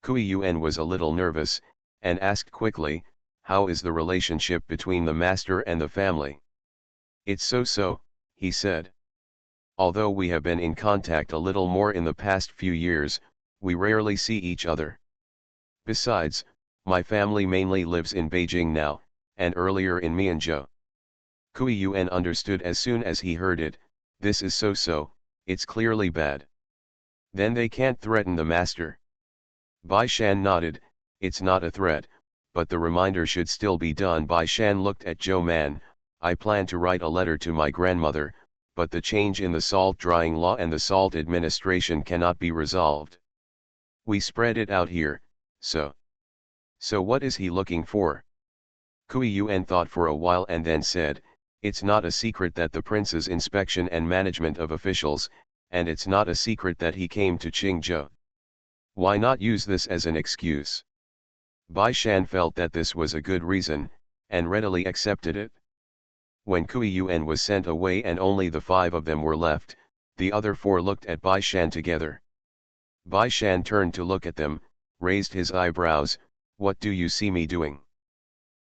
Kui Yuan was a little nervous, and asked quickly, How is the relationship between the master and the family? It's so-so, he said. Although we have been in contact a little more in the past few years, we rarely see each other. Besides, my family mainly lives in Beijing now, and earlier in Mianzhou. Kui Yuan understood as soon as he heard it. This is so, it's clearly bad. Then they can't threaten the master. Bai Shan nodded. It's not a threat, but the reminder should still be done. Bai Shan looked at Zhou Man. I plan to write a letter to my grandmother, but the change in the salt drying law and the salt administration cannot be resolved. We spread it out here, so. So what is he looking for? Kui Yuan thought for a while and then said, it's not a secret that the prince's inspection and management of officials, and it's not a secret that he came to Qingzhou. Why not use this as an excuse? Bai Shan felt that this was a good reason, and readily accepted it. When Kui Yuan was sent away and only the 5 of them were left, the other 4 looked at Bai Shan together. Bai Shan turned to look at them, raised his eyebrows. What do you see me doing?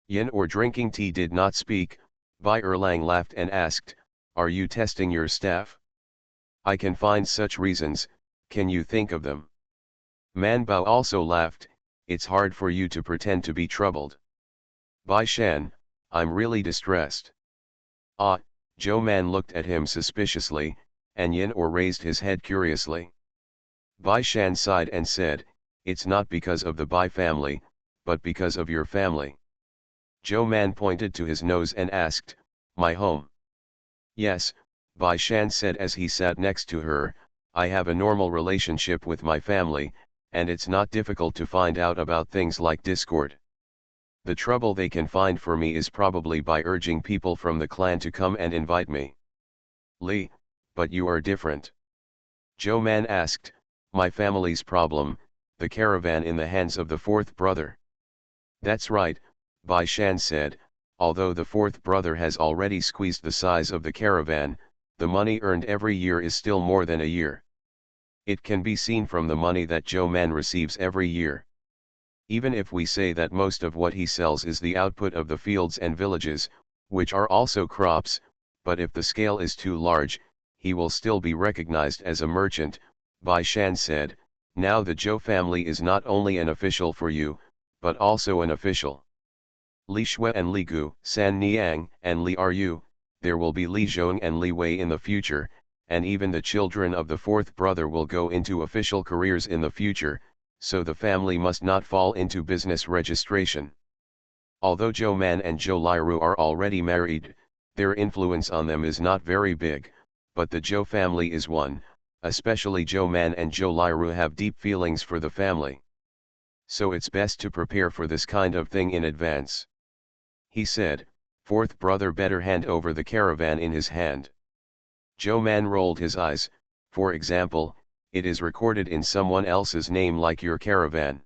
Yin or drinking tea did not speak. Bai Erlang laughed and asked, are you testing your staff? I can find such reasons, can you think of them? Man Bao also laughed, it's hard for you to pretend to be troubled. Bai Shan, I'm really distressed. Ah, Zhou Man looked at him suspiciously, and Yin or raised his head curiously. Bai Shan sighed and said, it's not because of the Bai family, but because of your family. Zhou Man pointed to his nose and asked, my home? Yes, Bai Shan said as he sat next to her, I have a normal relationship with my family, and it's not difficult to find out about things like discord. The trouble they can find for me is probably by urging people from the clan to come and invite me. Li, but you are different. Zhou Man asked, my family's problem, the caravan in the hands of the 4th brother. That's right, Bai Shan said, although the 4th brother has already squeezed the size of the caravan, the money earned every year is still more than a year. It can be seen from the money that Zhou Man receives every year. Even if we say that most of what he sells is the output of the fields and villages, which are also crops, but if the scale is too large, he will still be recognized as a merchant, Bai Shan said. Now the Zhou family is not only an official for you, but also an official. Li Shui and Li Gu, San Niang and Li Ru, there will be Li Zhong and Li Wei in the future, and even the children of the 4th brother will go into official careers in the future, so the family must not fall into business registration. Although Zhou Man and Zhou Liru are already married, their influence on them is not very big, but the Zhou family is one, especially Zhou Man and Zhou Liru have deep feelings for the family. So it's best to prepare for this kind of thing in advance. He said, 4th brother better hand over the caravan in his hand. Zhou Man rolled his eyes. For example, it is recorded in someone else's name like your caravan.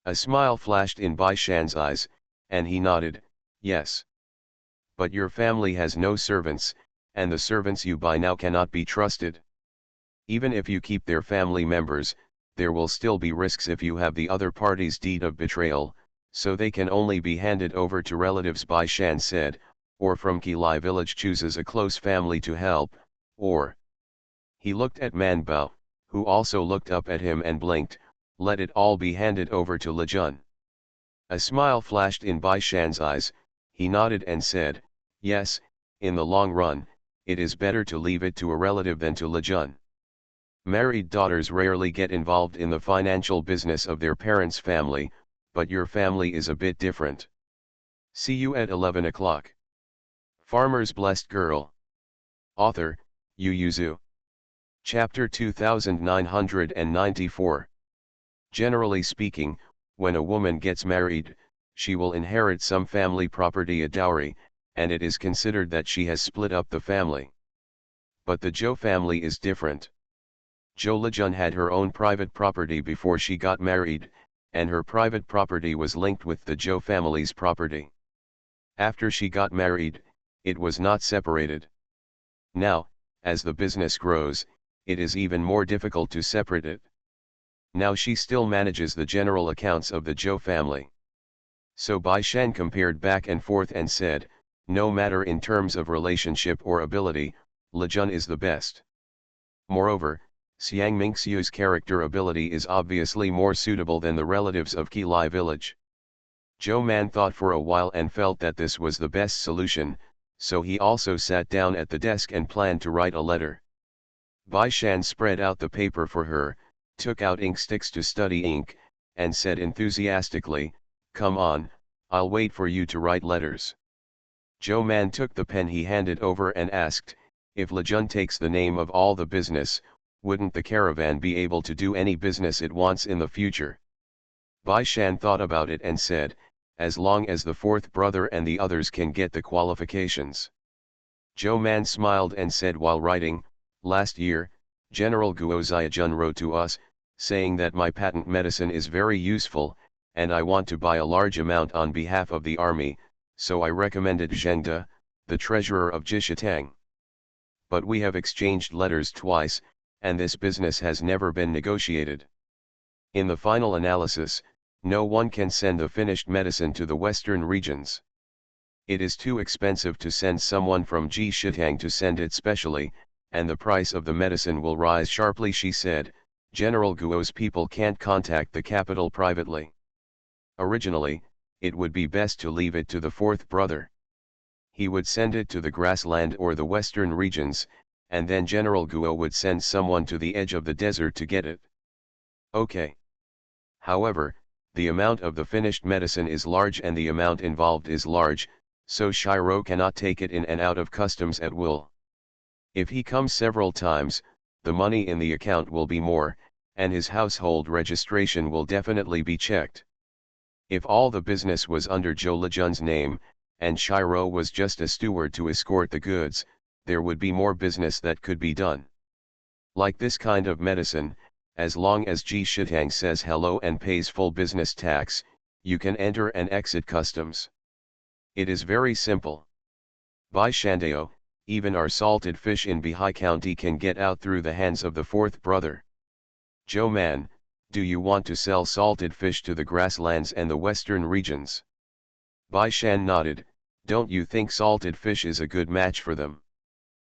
A smile flashed in Bai Shan's eyes, and he nodded, yes. But your family has no servants, and the servants you buy now cannot be trusted. Even if you keep their family members, there will still be risks if you have the other party's deed of betrayal, so they can only be handed over to relatives, Bai Shan said, or from Qilai village chooses a close family to help, or. He looked at Man Bao, who also looked up at him and blinked, let it all be handed over to Lejun. A smile flashed in Bai Shan's eyes, he nodded and said, yes, in the long run, it is better to leave it to a relative than to Lejun. Married daughters rarely get involved in the financial business of their parents' family, but your family is a bit different. See you at 11 o'clock. Farmer's Blessed Girl. Author, Yu Yuzu. Chapter 2994. Generally speaking, when a woman gets married, she will inherit some family property, a dowry, and it is considered that she has split up the family. But the Zhou family is different. Zhou Lejun had her own private property before she got married, and her private property was linked with the Zhou family's property. After she got married, it was not separated. Now, as the business grows, it is even more difficult to separate it. Now she still manages the general accounts of the Zhou family. So Bai Shan compared back and forth and said, no matter in terms of relationship or ability, Lejun is the best. Moreover, Xiang Mingxiu's character ability is obviously more suitable than the relatives of Qilai village. Zhou Man thought for a while and felt that this was the best solution, so he also sat down at the desk and planned to write a letter. Bai Shan spread out the paper for her, took out ink sticks to study ink, and said enthusiastically, "Come on, I'll wait for you to write letters." Zhou Man took the pen he handed over and asked, "If Lejun takes the name of all the business, wouldn't the caravan be able to do any business it wants in the future?" Bai Shan thought about it and said, "As long as the fourth brother and the others can get the qualifications." Zhou Man smiled and said while writing, "Last year, General Guo Ziajun wrote to us, saying that my patent medicine is very useful, and I want to buy a large amount on behalf of the army, so I recommended Zheng De, the treasurer of Jishitang. But we have exchanged letters twice, and this business has never been negotiated. In the final analysis, no one can send the finished medicine to the western regions. It is too expensive to send someone from Jishitang to send it specially, and the price of the medicine will rise sharply," she said. "General Guo's people can't contact the capital privately. Originally, it would be best to leave it to the fourth brother. He would send it to the grassland or the western regions, and then General Guo would send someone to the edge of the desert to get it. Okay. However, the amount of the finished medicine is large and the amount involved is large, so Shiro cannot take it in and out of customs at will. If he comes several times, the money in the account will be more, and his household registration will definitely be checked. If all the business was under Zhou Lejun's name, and Shiro was just a steward to escort the goods, there would be more business that could be done. Like this kind of medicine, as long as Ji Shitang says hello and pays full business tax, you can enter and exit customs. It is very simple. By Shandao, even our salted fish in Bihai County can get out through the hands of the fourth brother. Zhou Man, do you want to sell salted fish to the grasslands and the western regions?" Bai Shan nodded. "Don't you think salted fish is a good match for them?"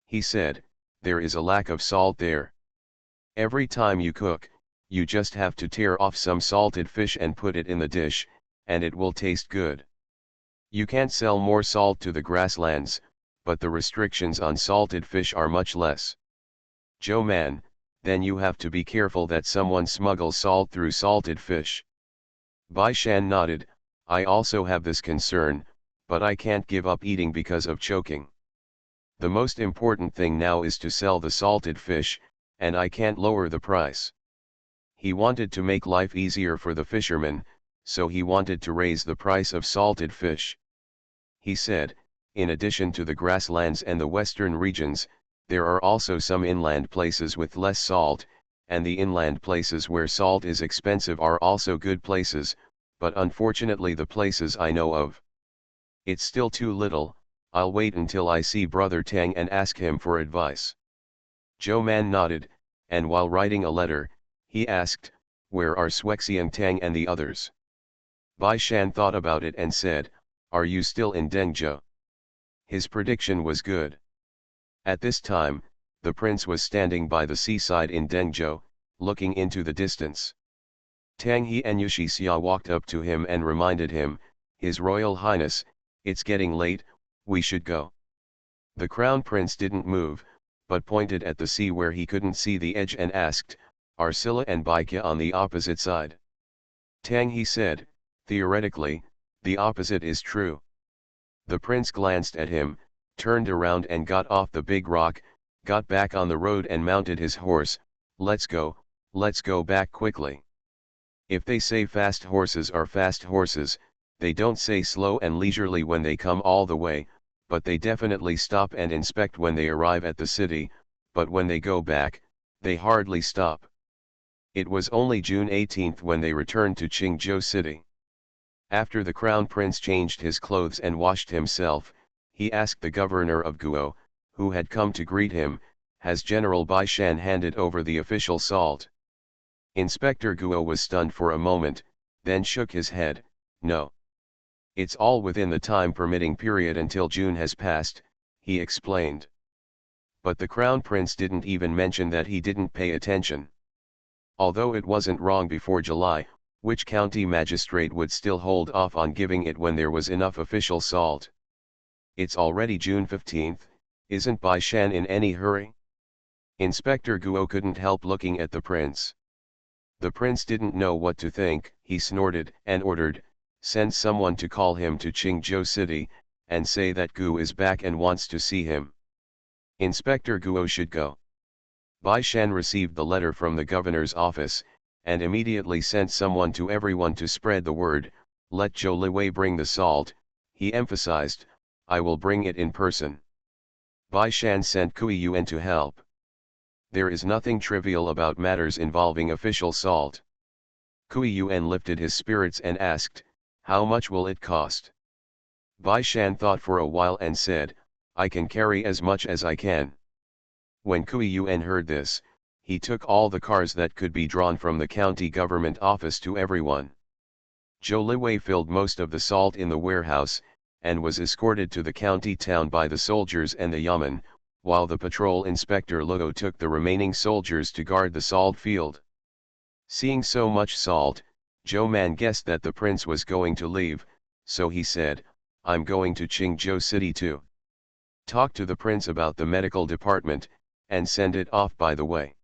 He said, "There is a lack of salt there. Every time you cook, you just have to tear off some salted fish and put it in the dish, and it will taste good. You can't sell more salt to the grasslands, but the restrictions on salted fish are much less. Zhou Man, then you have to be careful that someone smuggles salt through salted fish." Bai Shan nodded. "I also have this concern, but I can't give up eating because of choking. The most important thing now is to sell the salted fish, and I can't lower the price." He wanted to make life easier for the fishermen, so he wanted to raise the price of salted fish. He said, "In addition to the grasslands and the western regions, there are also some inland places with less salt, and the inland places where salt is expensive are also good places, but unfortunately the places I know of. It's still too little. I'll wait until I see Brother Tang and ask him for advice." Zhou Man nodded, and while writing a letter, he asked, "Where are Shuexiang Tang and the others?" Bai Shan thought about it and said, "Are you still in Dengzhou?" His prediction was good. At this time, the prince was standing by the seaside in Dengzhou, looking into the distance. Tang He and Yushi Xia walked up to him and reminded him, "His Royal Highness, it's getting late, we should go." The crown prince didn't move, but pointed at the sea where he couldn't see the edge and asked, "Are Silla and Baikya on the opposite side?" Tang He said, "Theoretically, the opposite is true." The prince glanced at him, turned around and got off the big rock, got back on the road and mounted his horse. Let's go back quickly." If they say fast horses are fast horses, they don't say slow and leisurely when they come all the way, but they definitely stop and inspect when they arrive at the city, but when they go back, they hardly stop. It was only June 18 when they returned to Qingzhou city. After the crown prince changed his clothes and washed himself, he asked the governor of Guo, who had come to greet him, "Has General Bai Shan handed over the official salt?" Inspector Guo was stunned for a moment, then shook his head, "No. It's all within the time permitting period until June has passed," he explained. But the crown prince didn't even mention that he didn't pay attention. Although it wasn't wrong before July, which county magistrate would still hold off on giving it when there was enough official salt? It's already June 15th, isn't Bai Shan in any hurry? Inspector Guo couldn't help looking at the prince. The prince didn't know what to think. He snorted and ordered, "Send someone to call him to Qingzhou City, and say that Guo is back and wants to see him." Inspector Guo should go. Bai Shan received the letter from the governor's office, and immediately sent someone to everyone to spread the word, "Let Zhou Liwei bring the salt," he emphasized, "I will bring it in person." Bai Shan sent Kui Yuan to help. There is nothing trivial about matters involving official salt. Kui Yuan lifted his spirits and asked, "How much will it cost?" Bai Shan thought for a while and said, "I can carry as much as I can." When Kui Yuan heard this, he took all the cars that could be drawn from the county government office to everyone. Zhou Liwei filled most of the salt in the warehouse, and was escorted to the county town by the soldiers and the yamen, while the patrol inspector Luo took the remaining soldiers to guard the salt field. Seeing so much salt, Zhou Man guessed that the prince was going to leave, so he said, "I'm going to Qingzhou City too. Talk to the prince about the medical department, and send it off by the way."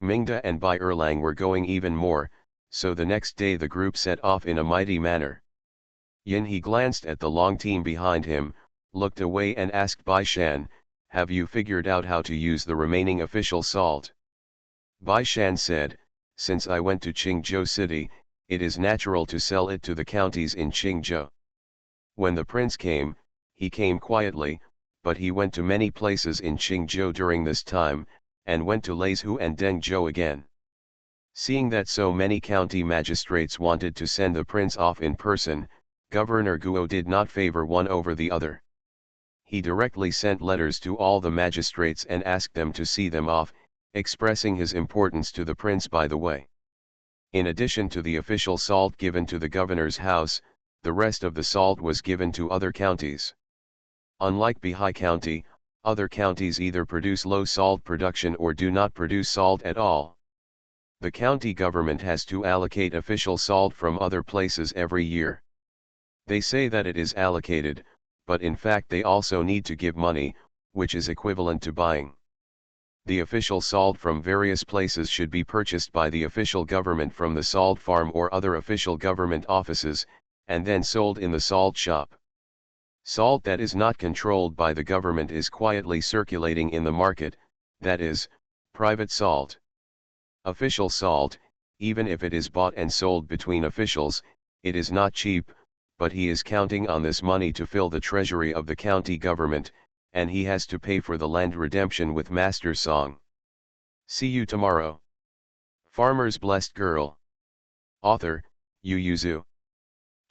Mingda and Bai Erlang were going even more, so the next day the group set off in a mighty manner. Yin he glanced at the long team behind him, looked away and asked Bai Shan, "Have you figured out how to use the remaining official salt?" Bai Shan said, "Since I went to Qingzhou City, it is natural to sell it to the counties in Qingzhou." When the prince came, he came quietly, but he went to many places in Qingzhou during this time, and went to Leizhou and Dengzhou again. Seeing that so many county magistrates wanted to send the prince off in person, Governor Guo did not favor one over the other. He directly sent letters to all the magistrates and asked them to see them off, expressing his importance to the prince by the way. In addition to the official salt given to the governor's house, the rest of the salt was given to other counties. Unlike Bihai County, other counties either produce low salt production or do not produce salt at all. The county government has to allocate official salt from other places every year. They say that it is allocated, but in fact they also need to give money, which is equivalent to buying. The official salt from various places should be purchased by the official government from the salt farm or other official government offices, and then sold in the salt shop. Salt that is not controlled by the government is quietly circulating in the market, that is, private salt. Official salt, even if it is bought and sold between officials, it is not cheap, but he is counting on this money to fill the treasury of the county government, and he has to pay for the land redemption with Master Song. See you tomorrow. Farmer's Blessed Girl. Author, Yu Yuzu.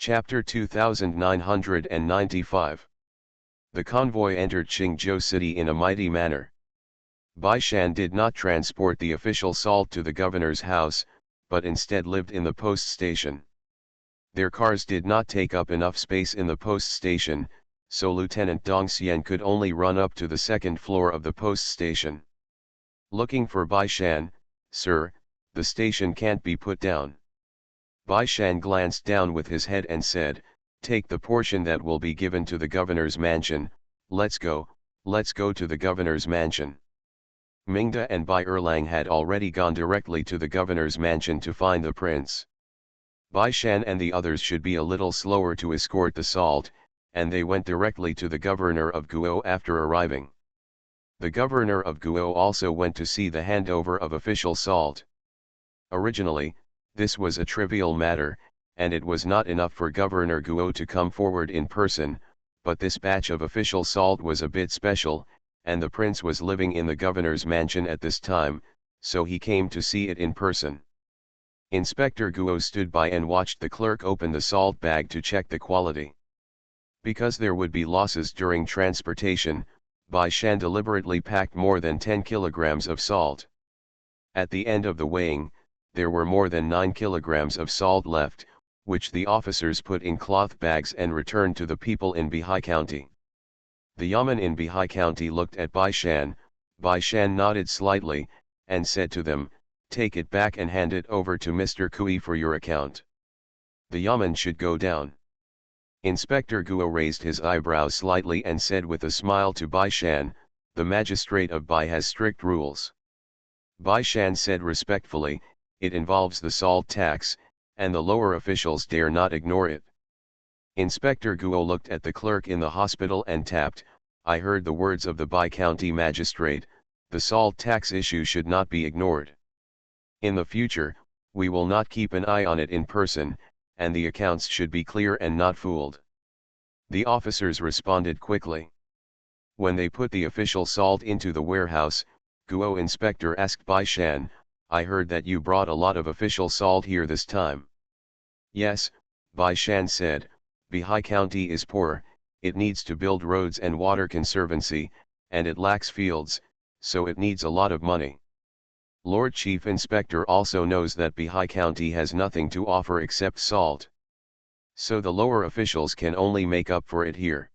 Chapter 2995. The convoy entered Qingzhou City in a mighty manner. Bai Shan did not transport the official salt to the governor's house, but instead lived in the post station. Their cars did not take up enough space in the post station, so Lieutenant Dong Xian could only run up to the second floor of the post station. "Looking for Bai Shan, sir, the station can't be put down." Bai Shan glanced down with his head and said, "Take the portion that will be given to the governor's mansion, let's go to the governor's mansion." Mingda and Bai Erlang had already gone directly to the governor's mansion to find the prince. Bai Shan and the others should be a little slower to escort the salt, and they went directly to the governor of Guo after arriving. The governor of Guo also went to see the handover of official salt. Originally, this was a trivial matter, and it was not enough for Governor Guo to come forward in person, but this batch of official salt was a bit special, and the prince was living in the governor's mansion at this time, so he came to see it in person. Inspector Guo stood by and watched the clerk open the salt bag to check the quality. Because there would be losses during transportation, Bai Shan deliberately packed more than 10 kilograms of salt. At the end of the weighing, there were more than 9 kilograms of salt left, which the officers put in cloth bags and returned to the people in Bihai County. The yamen in Bihai County looked at Bai Shan, Bai Shan nodded slightly, and said to them, "Take it back and hand it over to Mr. Kui for your account. The yamen should go down." Inspector Guo raised his eyebrows slightly and said with a smile to Bai Shan, "The magistrate of Bai has strict rules." Bai Shan said respectfully, "It involves the salt tax, and the lower officials dare not ignore it." Inspector Guo looked at the clerk in the hospital and tapped, "I heard the words of the Bai County magistrate, the salt tax issue should not be ignored. In the future, we will not keep an eye on it in person, and the accounts should be clear and not fooled." The officers responded quickly. When they put the official salt into the warehouse, Guo inspector asked Bai Shan, "I heard that you brought a lot of official salt here this time." "Yes," Bai Shan said, "Bihai County is poor, it needs to build roads and water conservancy, and it lacks fields, so it needs a lot of money. Lord Chief Inspector also knows that Bihai County has nothing to offer except salt. So the lower officials can only make up for it here."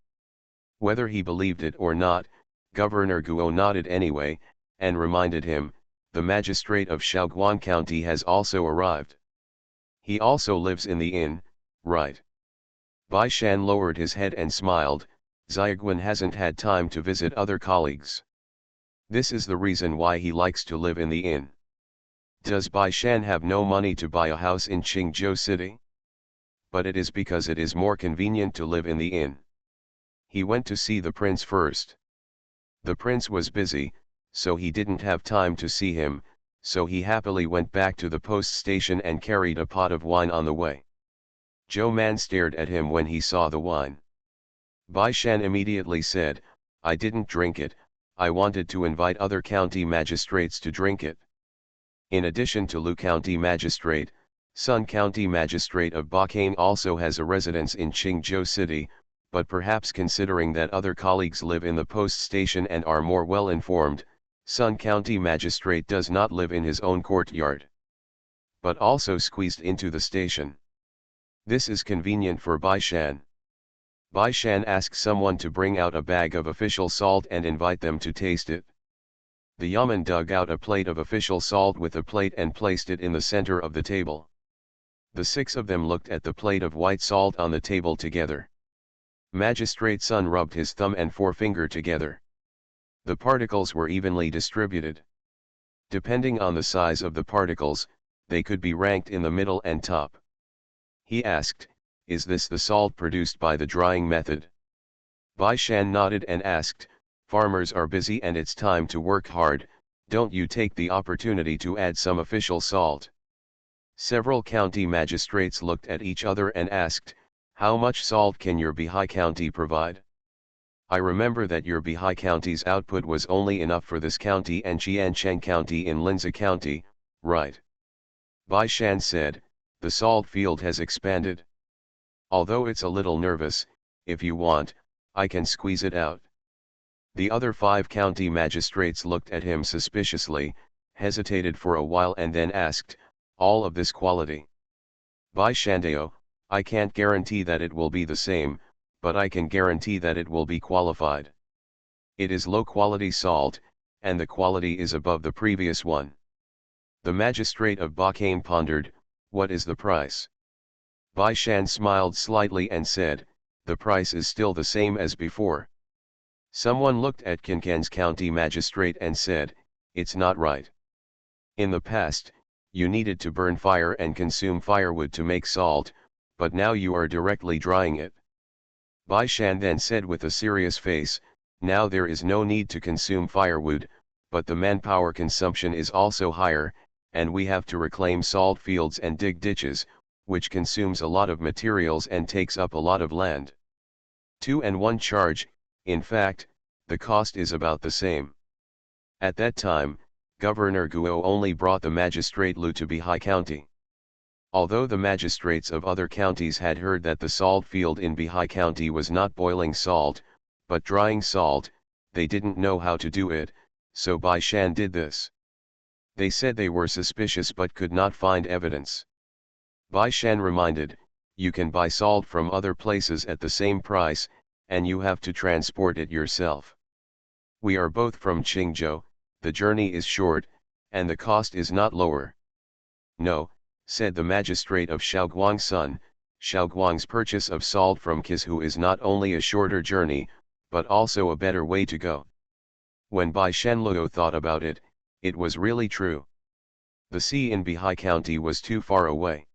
Whether he believed it or not, Governor Guo nodded anyway, and reminded him, "The magistrate of Shaoguan County has also arrived. He also lives in the inn, right?" Bai Shan lowered his head and smiled, "Xiaoguan hasn't had time to visit other colleagues. This is the reason why he likes to live in the inn." "Does Bai Shan have no money to buy a house in Qingzhou City?" "But it is because it is more convenient to live in the inn. He went to see the prince first. The prince was busy, so he didn't have time to see him, so he happily went back to the post station and carried a pot of wine on the way." Zhou Man stared at him when he saw the wine. Bai Shan immediately said, "I didn't drink it, I wanted to invite other county magistrates to drink it." In addition to Lu County Magistrate, Sun County Magistrate of Bacane also has a residence in Qingzhou City, but perhaps considering that other colleagues live in the post station and are more well informed, Sun County Magistrate does not live in his own courtyard, but also squeezed into the station. This is convenient for Bai Shan. Bai Shan asked someone to bring out a bag of official salt and invite them to taste it. The yamen dug out a plate of official salt with a plate and placed it in the center of the table. The six of them looked at the plate of white salt on the table together. Magistrate Sun rubbed his thumb and forefinger together. The particles were evenly distributed. Depending on the size of the particles, they could be ranked in the middle and top. He asked, "Is this the salt produced by the drying method?" Bai Shan nodded and asked, "Farmers are busy and it's time to work hard, don't you take the opportunity to add some official salt?" Several county magistrates looked at each other and asked, "How much salt can your Bihai County provide? I remember that your Bihai County's output was only enough for this county and Qiancheng County in Linzi County, right?" Bai Shan said, "The salt field has expanded. Although it's a little nervous, if you want, I can squeeze it out." The other 5 county magistrates looked at him suspiciously, hesitated for a while and then asked, "All of this quality?" Bai Shandao, "I can't guarantee that it will be the same, but I can guarantee that it will be qualified. It is low-quality salt, and the quality is above the previous one." The magistrate of Bacane pondered, "What is the price?" Bai Shan smiled slightly and said, "The price is still the same as before." Someone looked at Kinkan's county magistrate and said, "It's not right. In the past, you needed to burn fire and consume firewood to make salt, but now you are directly drying it." Bai Shan then said with a serious face, "Now there is no need to consume firewood, but the manpower consumption is also higher, and we have to reclaim salt fields and dig ditches, which consumes a lot of materials and takes up a lot of land. 2 and 1 charge, in fact, the cost is about the same." At that time, Governor Guo only brought the magistrate Lu to Bihai County. Although the magistrates of other counties had heard that the salt field in Bihai County was not boiling salt, but drying salt, they didn't know how to do it, so Bai Shan did this. They said they were suspicious but could not find evidence. Bai Shan reminded, "You can buy salt from other places at the same price, and you have to transport it yourself. We are both from Qingzhou, the journey is short, and the cost is not lower. No, said the magistrate of Xiaoguang's son, Xiaoguang's purchase of salt from Kisu is not only a shorter journey, but also a better way to go. When Bai Shanluo thought about it, it was really true. The sea in Bihai County was too far away.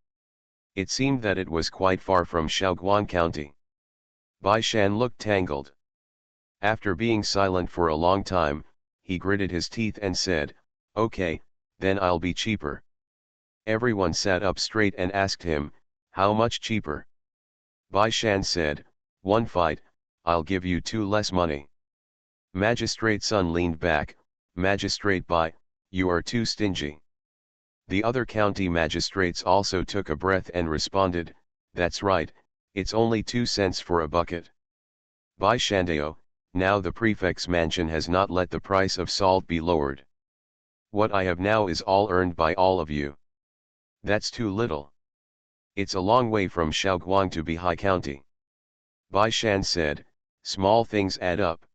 It seemed that it was quite far from Xiaoguang County. Bai Shan looked tangled. After being silent for a long time, he gritted his teeth and said, "Okay, then I'll be cheaper." Everyone sat up straight and asked him, "How much cheaper?" Bai Shan said, "One fight, I'll give you 2 less money." Magistrate Sun leaned back, "Magistrate Bai, you are too stingy." The other county magistrates also took a breath and responded, "That's right, it's only 2 cents for a bucket." Bai Shandao, now the prefect's mansion has not let the price of salt be lowered. What I have now is all earned by all of you. That's too little. It's a long way from Xiaoguang to Bihai County. Bai Shan said, "Small things add up.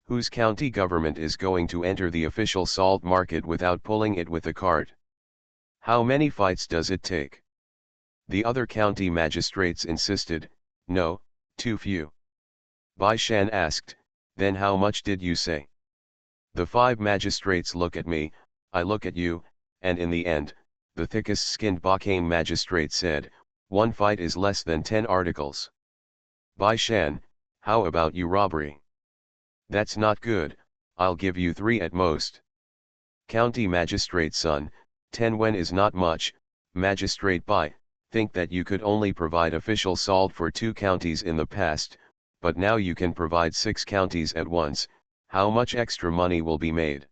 Whose county government is going to enter the official salt market without pulling it with a cart? How many fights does it take?" The other county magistrates insisted, "No, too few." Bai Shan asked, "Then how much did you say?" The 5 magistrates look at me, I look at you, and in the end, the thickest-skinned Bakame magistrate said, "1 fight is less than 10 articles." Bai Shan, "How about you robbery?" "That's not good, I'll give you 3 at most." County magistrate Sun, 10 wen is not much. Magistrate Bai, think that you could only provide official salt for 2 counties in the past, but now you can provide 6 counties at once. How much extra money will be made?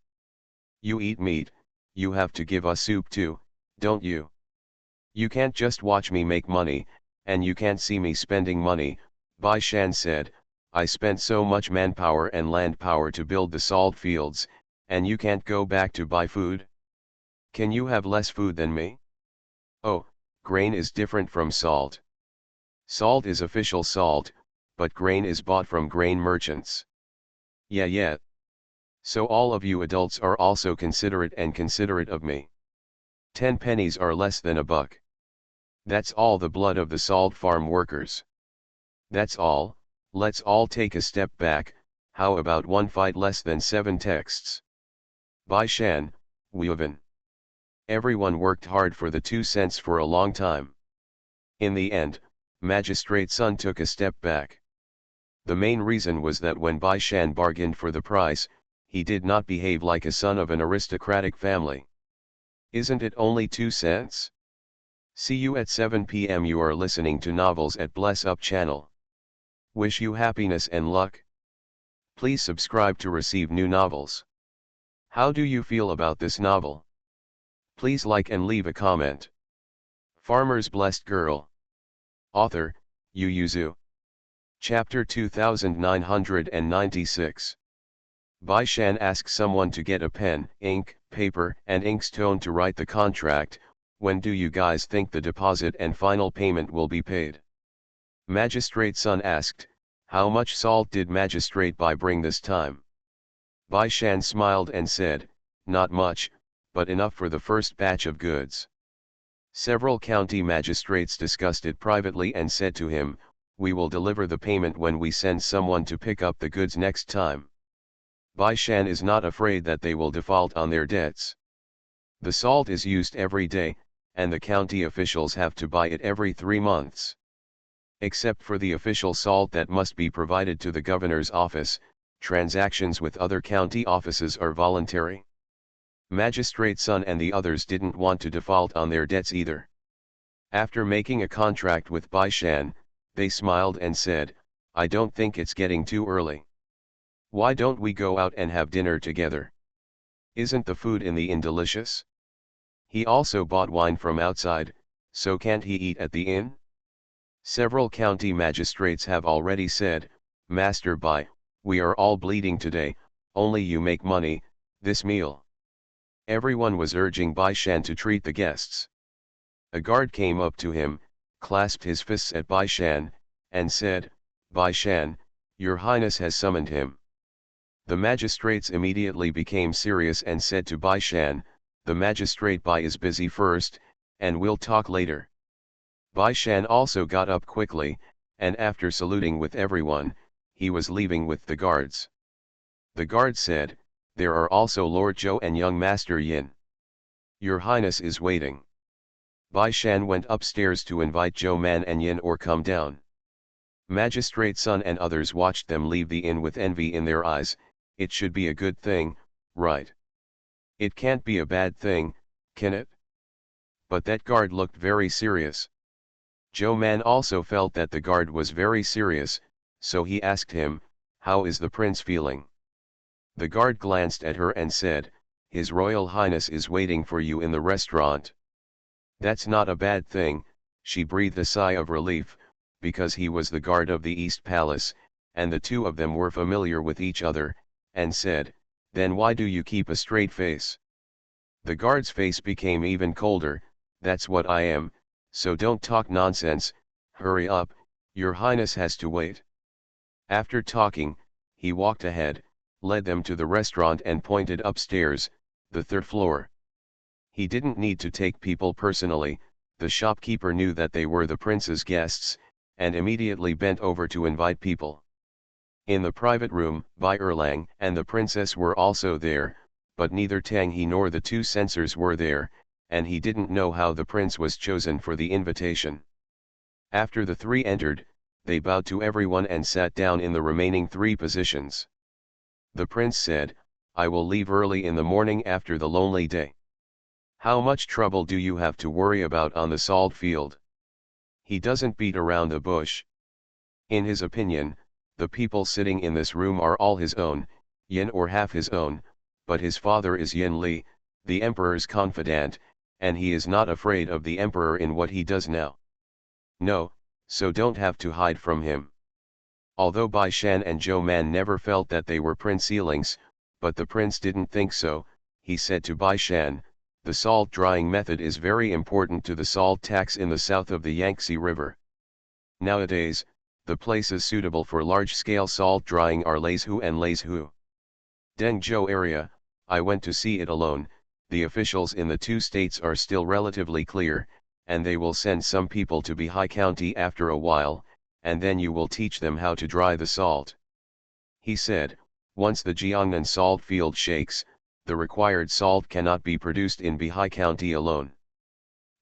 You eat meat, you have to give us soup too, don't you? You can't just watch me make money, and you can't see me spending money." Bai Shan said, "I spent so much manpower and land power to build the salt fields, and you can't go back to buy food? Can you have less food than me?" "Oh, grain is different from salt. Salt is official salt, but grain is bought from grain merchants." Yeah. So all of you adults are also considerate and considerate of me. 10 pennies are less than a buck. That's all the blood of the salt farm workers. That's all, let's all take a step back. How about 1 fight less than 7 texts? Bai Shan, Wuven. Everyone worked hard for the 2 cents for a long time. In the end, Magistrate Sun took a step back. The main reason was that when Bai Shan bargained for the price, he did not behave like a son of an aristocratic family. Isn't it only 2 cents? See you at 7 p.m. You are listening to Novels at Bless Up channel. Wish you happiness and luck. Please subscribe to receive new novels. How do you feel about this novel? Please like and leave a comment. Farmer's Blessed Girl. Author, Yu Yuzu. Chapter 2996. Bai Shan asks someone to get a pen, ink, paper, and inkstone to write the contract. When do you guys think the deposit and final payment will be paid? Magistrate Sun asked, "How much salt did Magistrate Bai bring this time?" Bai Shan smiled and said, "Not much, but enough for the first batch of goods." Several county magistrates discussed it privately and said to him, "We will deliver the payment when we send someone to pick up the goods next time." Bai Shan is not afraid that they will default on their debts. The salt is used every day, and the county officials have to buy it every 3 months. Except for the official salt that must be provided to the governor's office, transactions with other county offices are voluntary. Magistrate Sun and the others didn't want to default on their debts either. After making a contract with Bai Shan, they smiled and said, "I don't think it's getting too early. Why don't we go out and have dinner together? Isn't the food in the inn delicious? He also bought wine from outside, so can't he eat at the inn?" Several county magistrates have already said, "Master Bai, we are all bleeding today, only you make money, this meal." Everyone was urging Bai Shan to treat the guests. A guard came up to him, clasped his fists at Bai Shan, and said, "Bai Shan, Your Highness has summoned him." The magistrates immediately became serious and said to Bai Shan, "The magistrate Bai is busy first, and we'll talk later." Bai Shan also got up quickly, and after saluting with everyone, he was leaving with the guards. The guard said, "There are also Lord Zhou and young Master Yin. Your Highness is waiting." Bai Shan went upstairs to invite Zhou Man and Yin or come down. Magistrate Sun and others watched them leave the inn with envy in their eyes. It should be a good thing, right? It can't be a bad thing, can it? But that guard looked very serious. Zhou Man also felt that the guard was very serious, so he asked him, "How is the prince feeling?" The guard glanced at her and said, "His Royal Highness is waiting for you in the restaurant." "That's not a bad thing," she breathed a sigh of relief, because he was the guard of the East Palace, and the two of them were familiar with each other, and said, "Then why do you keep a straight face?" The guard's face became even colder. "That's what I am, so don't talk nonsense, hurry up, your highness has to wait." After talking, he walked ahead, led them to the restaurant and pointed upstairs, the third floor. He didn't need to take people personally, the shopkeeper knew that they were the prince's guests, and immediately bent over to invite people. In the private room, Bai Erlang and the princess were also there, but neither Tang He nor the two censors were there, and he didn't know how the prince was chosen for the invitation. After the three entered, they bowed to everyone and sat down in the remaining three positions. The prince said, "I will leave early in the morning after the lonely day. How much trouble do you have to worry about on the salt field?" He doesn't beat around the bush. In his opinion, the people sitting in this room are all his own, Yin or half his own, but his father is Yin Li, the emperor's confidant, and he is not afraid of the emperor in what he does now. No, so don't have to hide from him. Although Bai Shan and Zhou Man never felt that they were Prince Yiling's, but the prince didn't think so, he said to Bai Shan, "The salt drying method is very important to the salt tax in the south of the Yangtze River. Nowadays, the places suitable for large-scale salt drying are Leizhou and Leizhou. Dengzhou area, I went to see it alone. The officials in the two states are still relatively clear, and they will send some people to Bihai County after a while, and then you will teach them how to dry the salt." He said, "Once the Jiangnan salt field shakes, the required salt cannot be produced in Bihai County alone."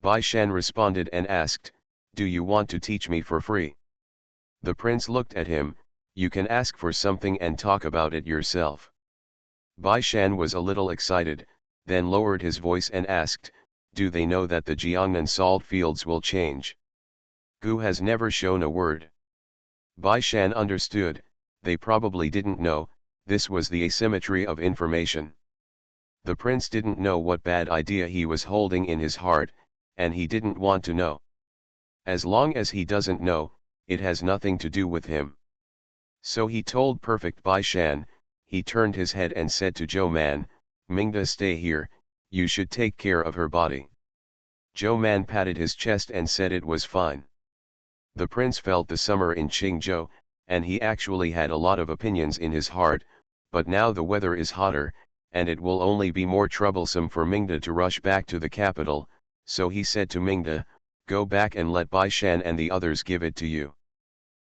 Bai Shan responded and asked, "Do you want to teach me for free?" The prince looked at him, "You can ask for something and talk about it yourself." Bai Shan was a little excited, then lowered his voice and asked, "Do they know that the Jiangnan salt fields will change?" Gu has never shown a word. Bai Shan understood, they probably didn't know, this was the asymmetry of information. The prince didn't know what bad idea he was holding in his heart, and he didn't want to know. As long as he doesn't know, it has nothing to do with him. So he told Perfect Bai Shan. He turned his head and said to Zhou Man, "Mingda, stay here, you should take care of her body." Zhou Man patted his chest and said it was fine. The prince felt the summer in Qingzhou, and he actually had a lot of opinions in his heart, but now the weather is hotter, and it will only be more troublesome for Mingda to rush back to the capital, so he said to Mingda, "Go back and let Bai Shan and the others give it to you.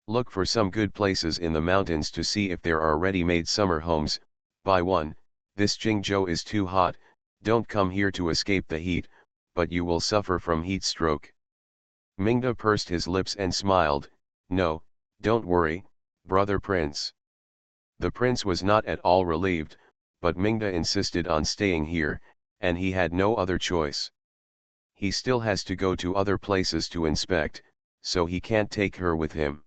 Look for some good places in the mountains to see if there are ready-made summer homes. Bai 1, this Qingzhou is too hot, don't come here to escape the heat, but you will suffer from heat stroke." Mingda pursed his lips and smiled, "No, don't worry, brother prince." The prince was not at all relieved, but Mingda insisted on staying here, and he had no other choice. He still has to go to other places to inspect, so he can't take her with him.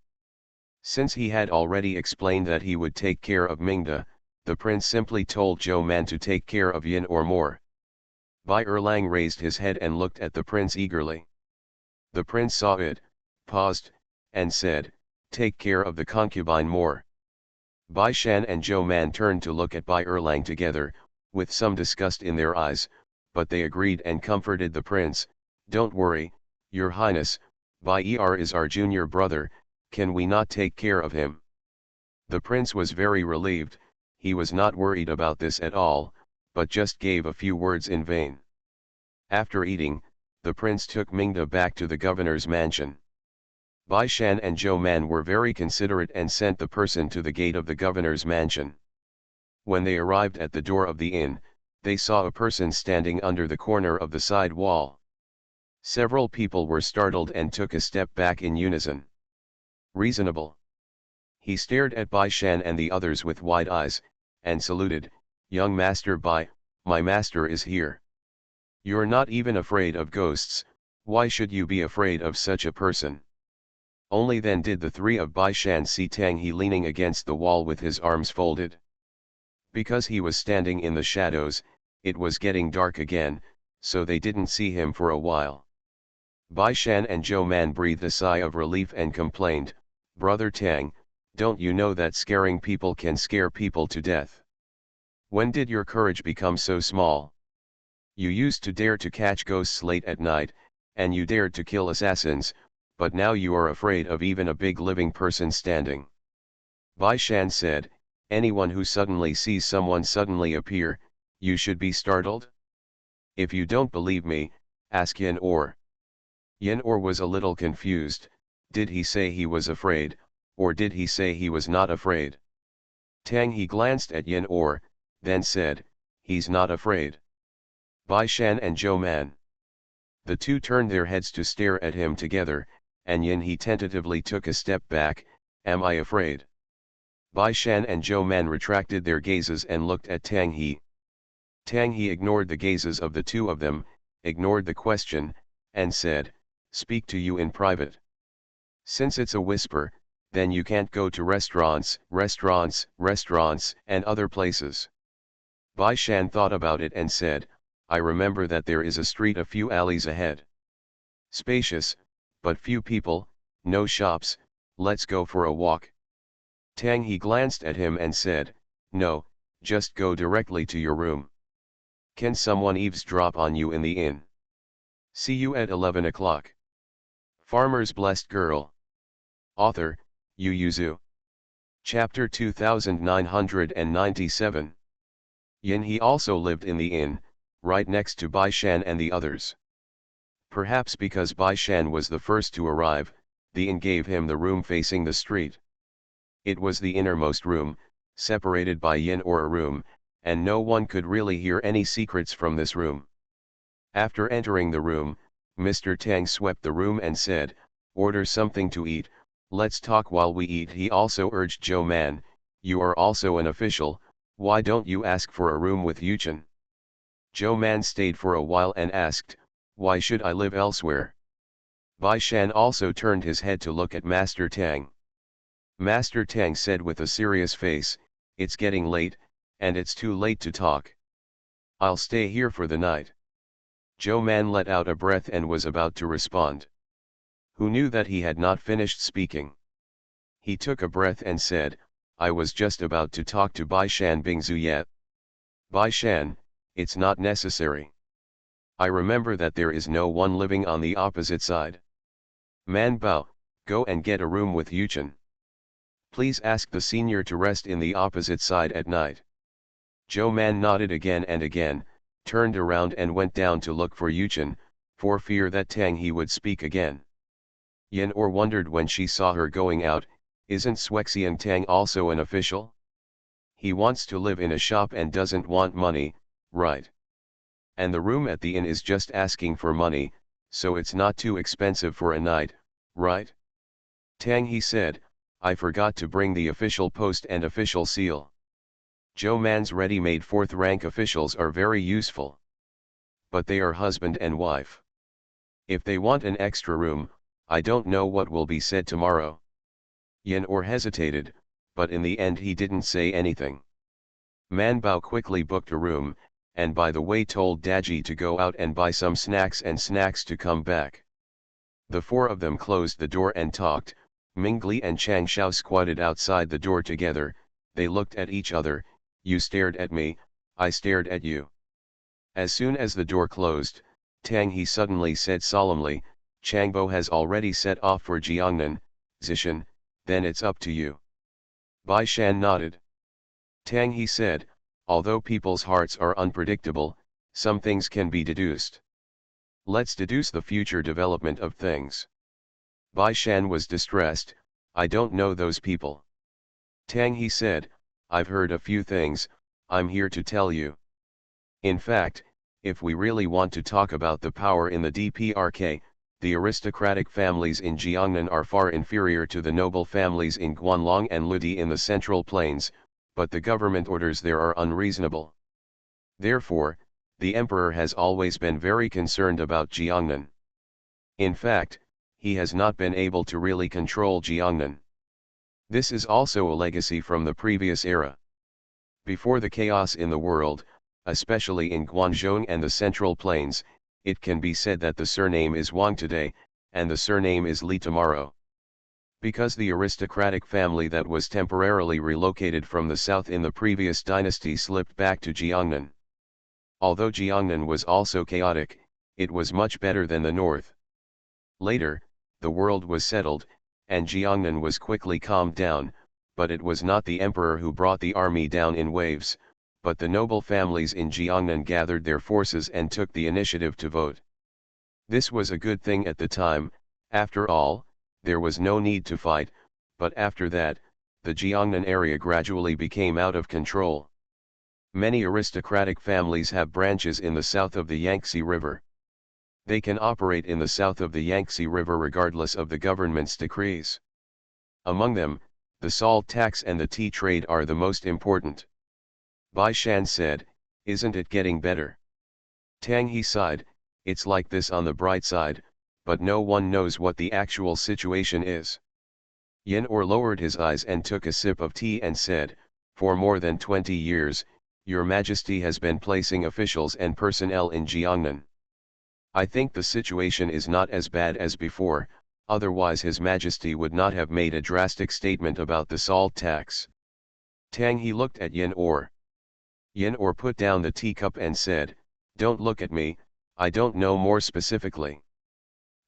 Since he had already explained that he would take care of Mingda, the prince simply told Zhou Man to take care of Yin or more. Bai Erlang raised his head and looked at the prince eagerly. The prince saw it, paused, and said, "Take care of the concubine more." Bai Shan and Zhou Man turned to look at Bai Erlang together, with some disgust in their eyes, but they agreed and comforted the prince, "Don't worry, your highness, Bai is our junior brother, can we not take care of him?" The prince was very relieved, he was not worried about this at all, but just gave a few words in vain. After eating, the prince took Mingda back to the governor's mansion. Bai Shan and Zhou Man were very considerate and sent the person to the gate of the governor's mansion. When they arrived at the door of the inn, they saw a person standing under the corner of the side wall. Several people were startled and took a step back in unison. Reasonable. He stared at Bai Shan and the others with wide eyes, and saluted, "Young Master Bai, my master is here. You're not even afraid of ghosts, why should you be afraid of such a person?" Only then did the three of Bai Shan see Tang He leaning against the wall with his arms folded. Because he was standing in the shadows, it was getting dark again, so they didn't see him for a while. Bai Shan and Zhou Man breathed a sigh of relief and complained, "Brother Tang, don't you know that scaring people can scare people to death? When did your courage become so small? You used to dare to catch ghosts late at night, and you dared to kill assassins, but now you are afraid of even a big living person standing." Bai Shan said, "Anyone who suddenly sees someone suddenly appear, you should be startled? If you don't believe me, ask Yin Or." Yin Or was a little confused. Did he say he was afraid, or did he say he was not afraid? Tang He glanced at Yin Or, then said, "He's not afraid." Bai Shan and Zhou Man. The two turned their heads to stare at him together, and Yin He tentatively took a step back, "Am I afraid?" Bai Shan and Zhou Man retracted their gazes and looked at Tang He. Tang He ignored the gazes of the two of them, ignored the question, and said, "Speak to you in private. Since it's a whisper, then you can't go to restaurants, and other places." Bai Shan thought about it and said, "I remember that there is a street a few alleys ahead. Spacious, but few people, no shops, let's go for a walk." Tang He glanced at him and said, "No, just go directly to your room. Can someone eavesdrop on you in the inn? See you at 11 o'clock. Farmer's Blessed Girl. Author, Yu Yuzu. Chapter 2997. Yin He also lived in the inn, right next to Bai Shan and the others. Perhaps because Bai Shan was the first to arrive, the inn gave him the room facing the street. It was the innermost room, separated by yin or a room, and no one could really hear any secrets from this room. After entering the room, Mr. Tang swept the room and said, "Order something to eat, let's talk while we eat." He also urged Zhou Man, "You are also an official, why don't you ask for a room with Yuchen?" Zhou Man stayed for a while and asked, "Why should I live elsewhere?" Bai Shan also turned his head to look at Master Tang. Master Tang said with a serious face, "It's getting late, and it's too late to talk. I'll stay here for the night." Zhou Man let out a breath and was about to respond. Who knew that he had not finished speaking? He took a breath and said, "I was just about to talk to Bai Shan Bingzu yet." "Bai Shan, it's not necessary. I remember that there is no one living on the opposite side. Man Bao, go and get a room with Yuchen. Please ask the senior to rest in the opposite side at night." Zhou Man nodded again and again, turned around and went down to look for Yuchen, for fear that Tang He would speak again. Yin Or wondered when she saw her going out, isn't Swexian Tang also an official? He wants to live in a shop and doesn't want money, right? And the room at the inn is just asking for money, so it's not too expensive for a night, right? Tang He said, "I forgot to bring the official post and official seal." Zhou Man's ready-made fourth-rank officials are very useful. But they are husband and wife. If they want an extra room, I don't know what will be said tomorrow. Yin Or hesitated, but in the end he didn't say anything. Man Bao quickly booked a room, and by the way told Daji to go out and buy some snacks to come back. The four of them closed the door and talked. Mingli and Chang Shao squatted outside the door together. They looked at each other. You stared at me, I stared at you. As soon as the door closed, Tang He suddenly said solemnly, "Changbo has already set off for Jiangnan, Zishan, then it's up to you." Bai Shan nodded. Tang He said, although people's hearts are unpredictable, some things can be deduced. Let's deduce the future development of things. Bai Shan was distressed, I don't know those people. Tang He said, I've heard a few things, I'm here to tell you. In fact, if we really want to talk about the power in the DPRK, the aristocratic families in Jiangnan are far inferior to the noble families in Guanlong and Ludi in the Central Plains, but the government orders there are unreasonable. Therefore, the emperor has always been very concerned about Jiangnan. In fact, he has not been able to really control Jiangnan. This is also a legacy from the previous era. Before the chaos in the world, especially in Guangzhou and the Central Plains, it can be said that the surname is Wang today, and the surname is Li tomorrow. Because the aristocratic family that was temporarily relocated from the south in the previous dynasty slipped back to Jiangnan. Although Jiangnan was also chaotic, it was much better than the north. Later, the world was settled, and Jiangnan was quickly calmed down, but it was not the emperor who brought the army down in waves, but the noble families in Jiangnan gathered their forces and took the initiative to vote. This was a good thing at the time, after all, there was no need to fight, but after that, the Jiangnan area gradually became out of control. Many aristocratic families have branches in the south of the Yangtze River. They can operate in the south of the Yangtze River regardless of the government's decrees. Among them, the salt tax and the tea trade are the most important. Bai Shan said, isn't it getting better? Tang He sighed, it's like this on the bright side, but no one knows what the actual situation is. Yen Or lowered his eyes and took a sip of tea and said, for more than 20 years, Your Majesty has been placing officials and personnel in Jiangnan. I think the situation is not as bad as before, otherwise His Majesty would not have made a drastic statement about the salt tax. Tang He looked at Yen Or. Yen Or put down the teacup and said, don't look at me, I don't know more specifically.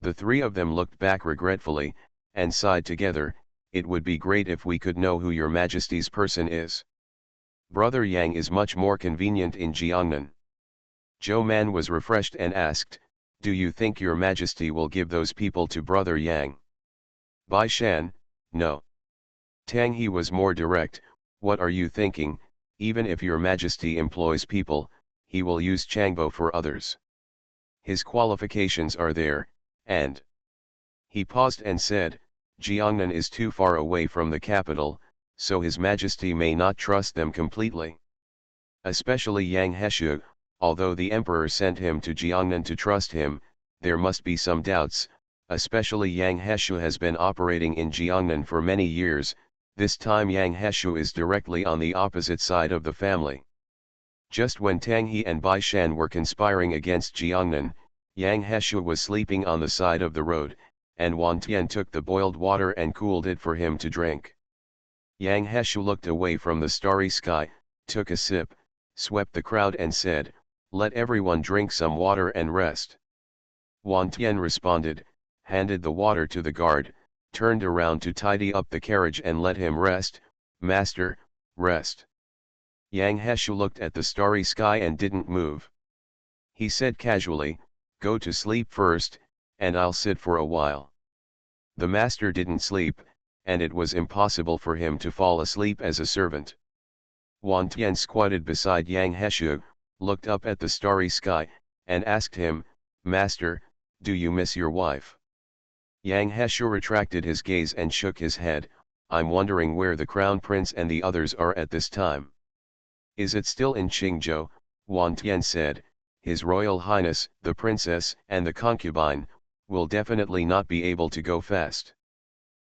The three of them looked back regretfully, and sighed together, it would be great if we could know who Your Majesty's person is. Brother Yang is much more convenient in Jiangnan. Zhou Man was refreshed and asked, do you think Your Majesty will give those people to Brother Yang? Bai Shan, no. Tang He was more direct, what are you thinking, even if Your Majesty employs people, he will use Changbo for others. His qualifications are there, and... He paused and said, Jiangnan is too far away from the capital, so His Majesty may not trust them completely. Especially Yang Heshu, although the emperor sent him to Jiangnan to trust him, there must be some doubts, especially Yang Heshu has been operating in Jiangnan for many years, this time Yang Heshu is directly on the opposite side of the family. Just when Tang He and Bai Shan were conspiring against Jiangnan, Yang Heshu was sleeping on the side of the road, and Wan Tian took the boiled water and cooled it for him to drink. Yang Heshu looked away from the starry sky, took a sip, swept the crowd and said, let everyone drink some water and rest. Wan Tian responded, handed the water to the guard, turned around to tidy up the carriage and let him rest, master, rest. Yang Heshu looked at the starry sky and didn't move. He said casually, go to sleep first, and I'll sit for a while. The master didn't sleep, and it was impossible for him to fall asleep as a servant. Wan Tian squatted beside Yang Heshu, looked up at the starry sky, and asked him, Master, do you miss your wife? Yang Heshu retracted his gaze and shook his head, I'm wondering where the crown prince and the others are at this time. Is it still in Qingzhou? Wan Tian said, His Royal Highness, the princess and the concubine, will definitely not be able to go fast.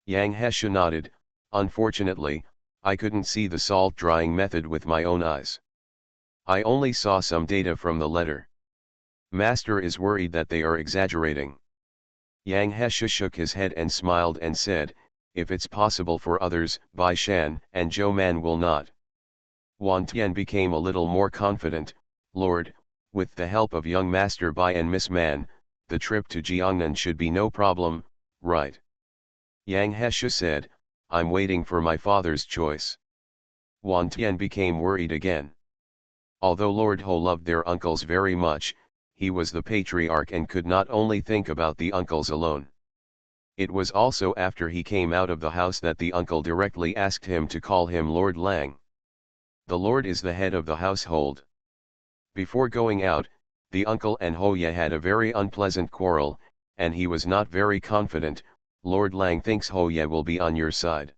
Yang Heshu nodded, unfortunately, I couldn't see the salt drying method with my own eyes. I only saw some data from the letter. Master is worried that they are exaggerating. Yang Heshu shook his head and smiled and said, if it's possible for others, Bai Shan and Zhou Man will not. Wan Tian became a little more confident, Lord, with the help of young Master Bai and Miss Man, the trip to Jiangnan should be no problem, right? Yang Heshu said, I'm waiting for my father's choice. Wan Tian became worried again. Although Lord Ho loved their uncles very much, he was the patriarch and could not only think about the uncles alone. It was also after he came out of the house that the uncle directly asked him to call him Lord Lang. The Lord is the head of the household. Before going out, the uncle and Hoya had a very unpleasant quarrel, and he was not very confident. Lord Lang thinks Hoya will be on your side.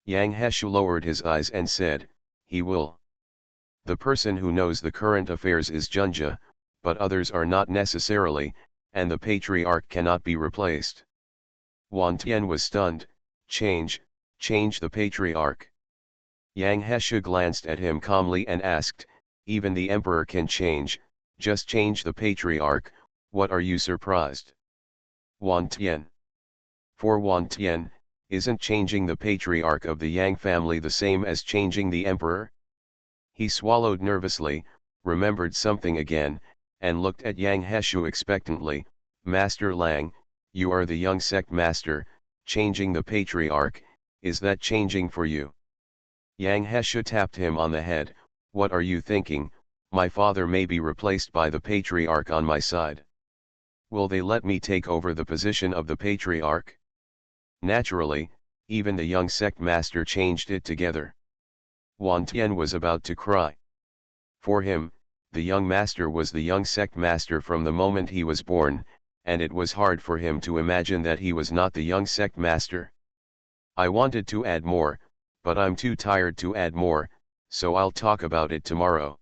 Yang Heshu lowered his eyes and said, he will. The person who knows the current affairs is Junja, but others are not necessarily, and the patriarch cannot be replaced. Wan Tian was stunned. Change the patriarch. Yang Heshu glanced at him calmly and asked, even the emperor can change, just change the patriarch. What are you surprised? Wan Tian. For Wan Tian, isn't changing the patriarch of the Yang family the same as changing the emperor? He swallowed nervously, remembered something again, and looked at Yang Heshu expectantly. Master Lang, you are the young sect master, changing the patriarch, is that changing for you? Yang Heshu tapped him on the head. What are you thinking? My father may be replaced by the patriarch on my side. Will they let me take over the position of the patriarch? Naturally, even the young sect master changed it together. Wan Tian was about to cry. For him, the young master was the young sect master from the moment he was born, and it was hard for him to imagine that he was not the young sect master. I wanted to add more, but I'm too tired to add more, so I'll talk about it tomorrow.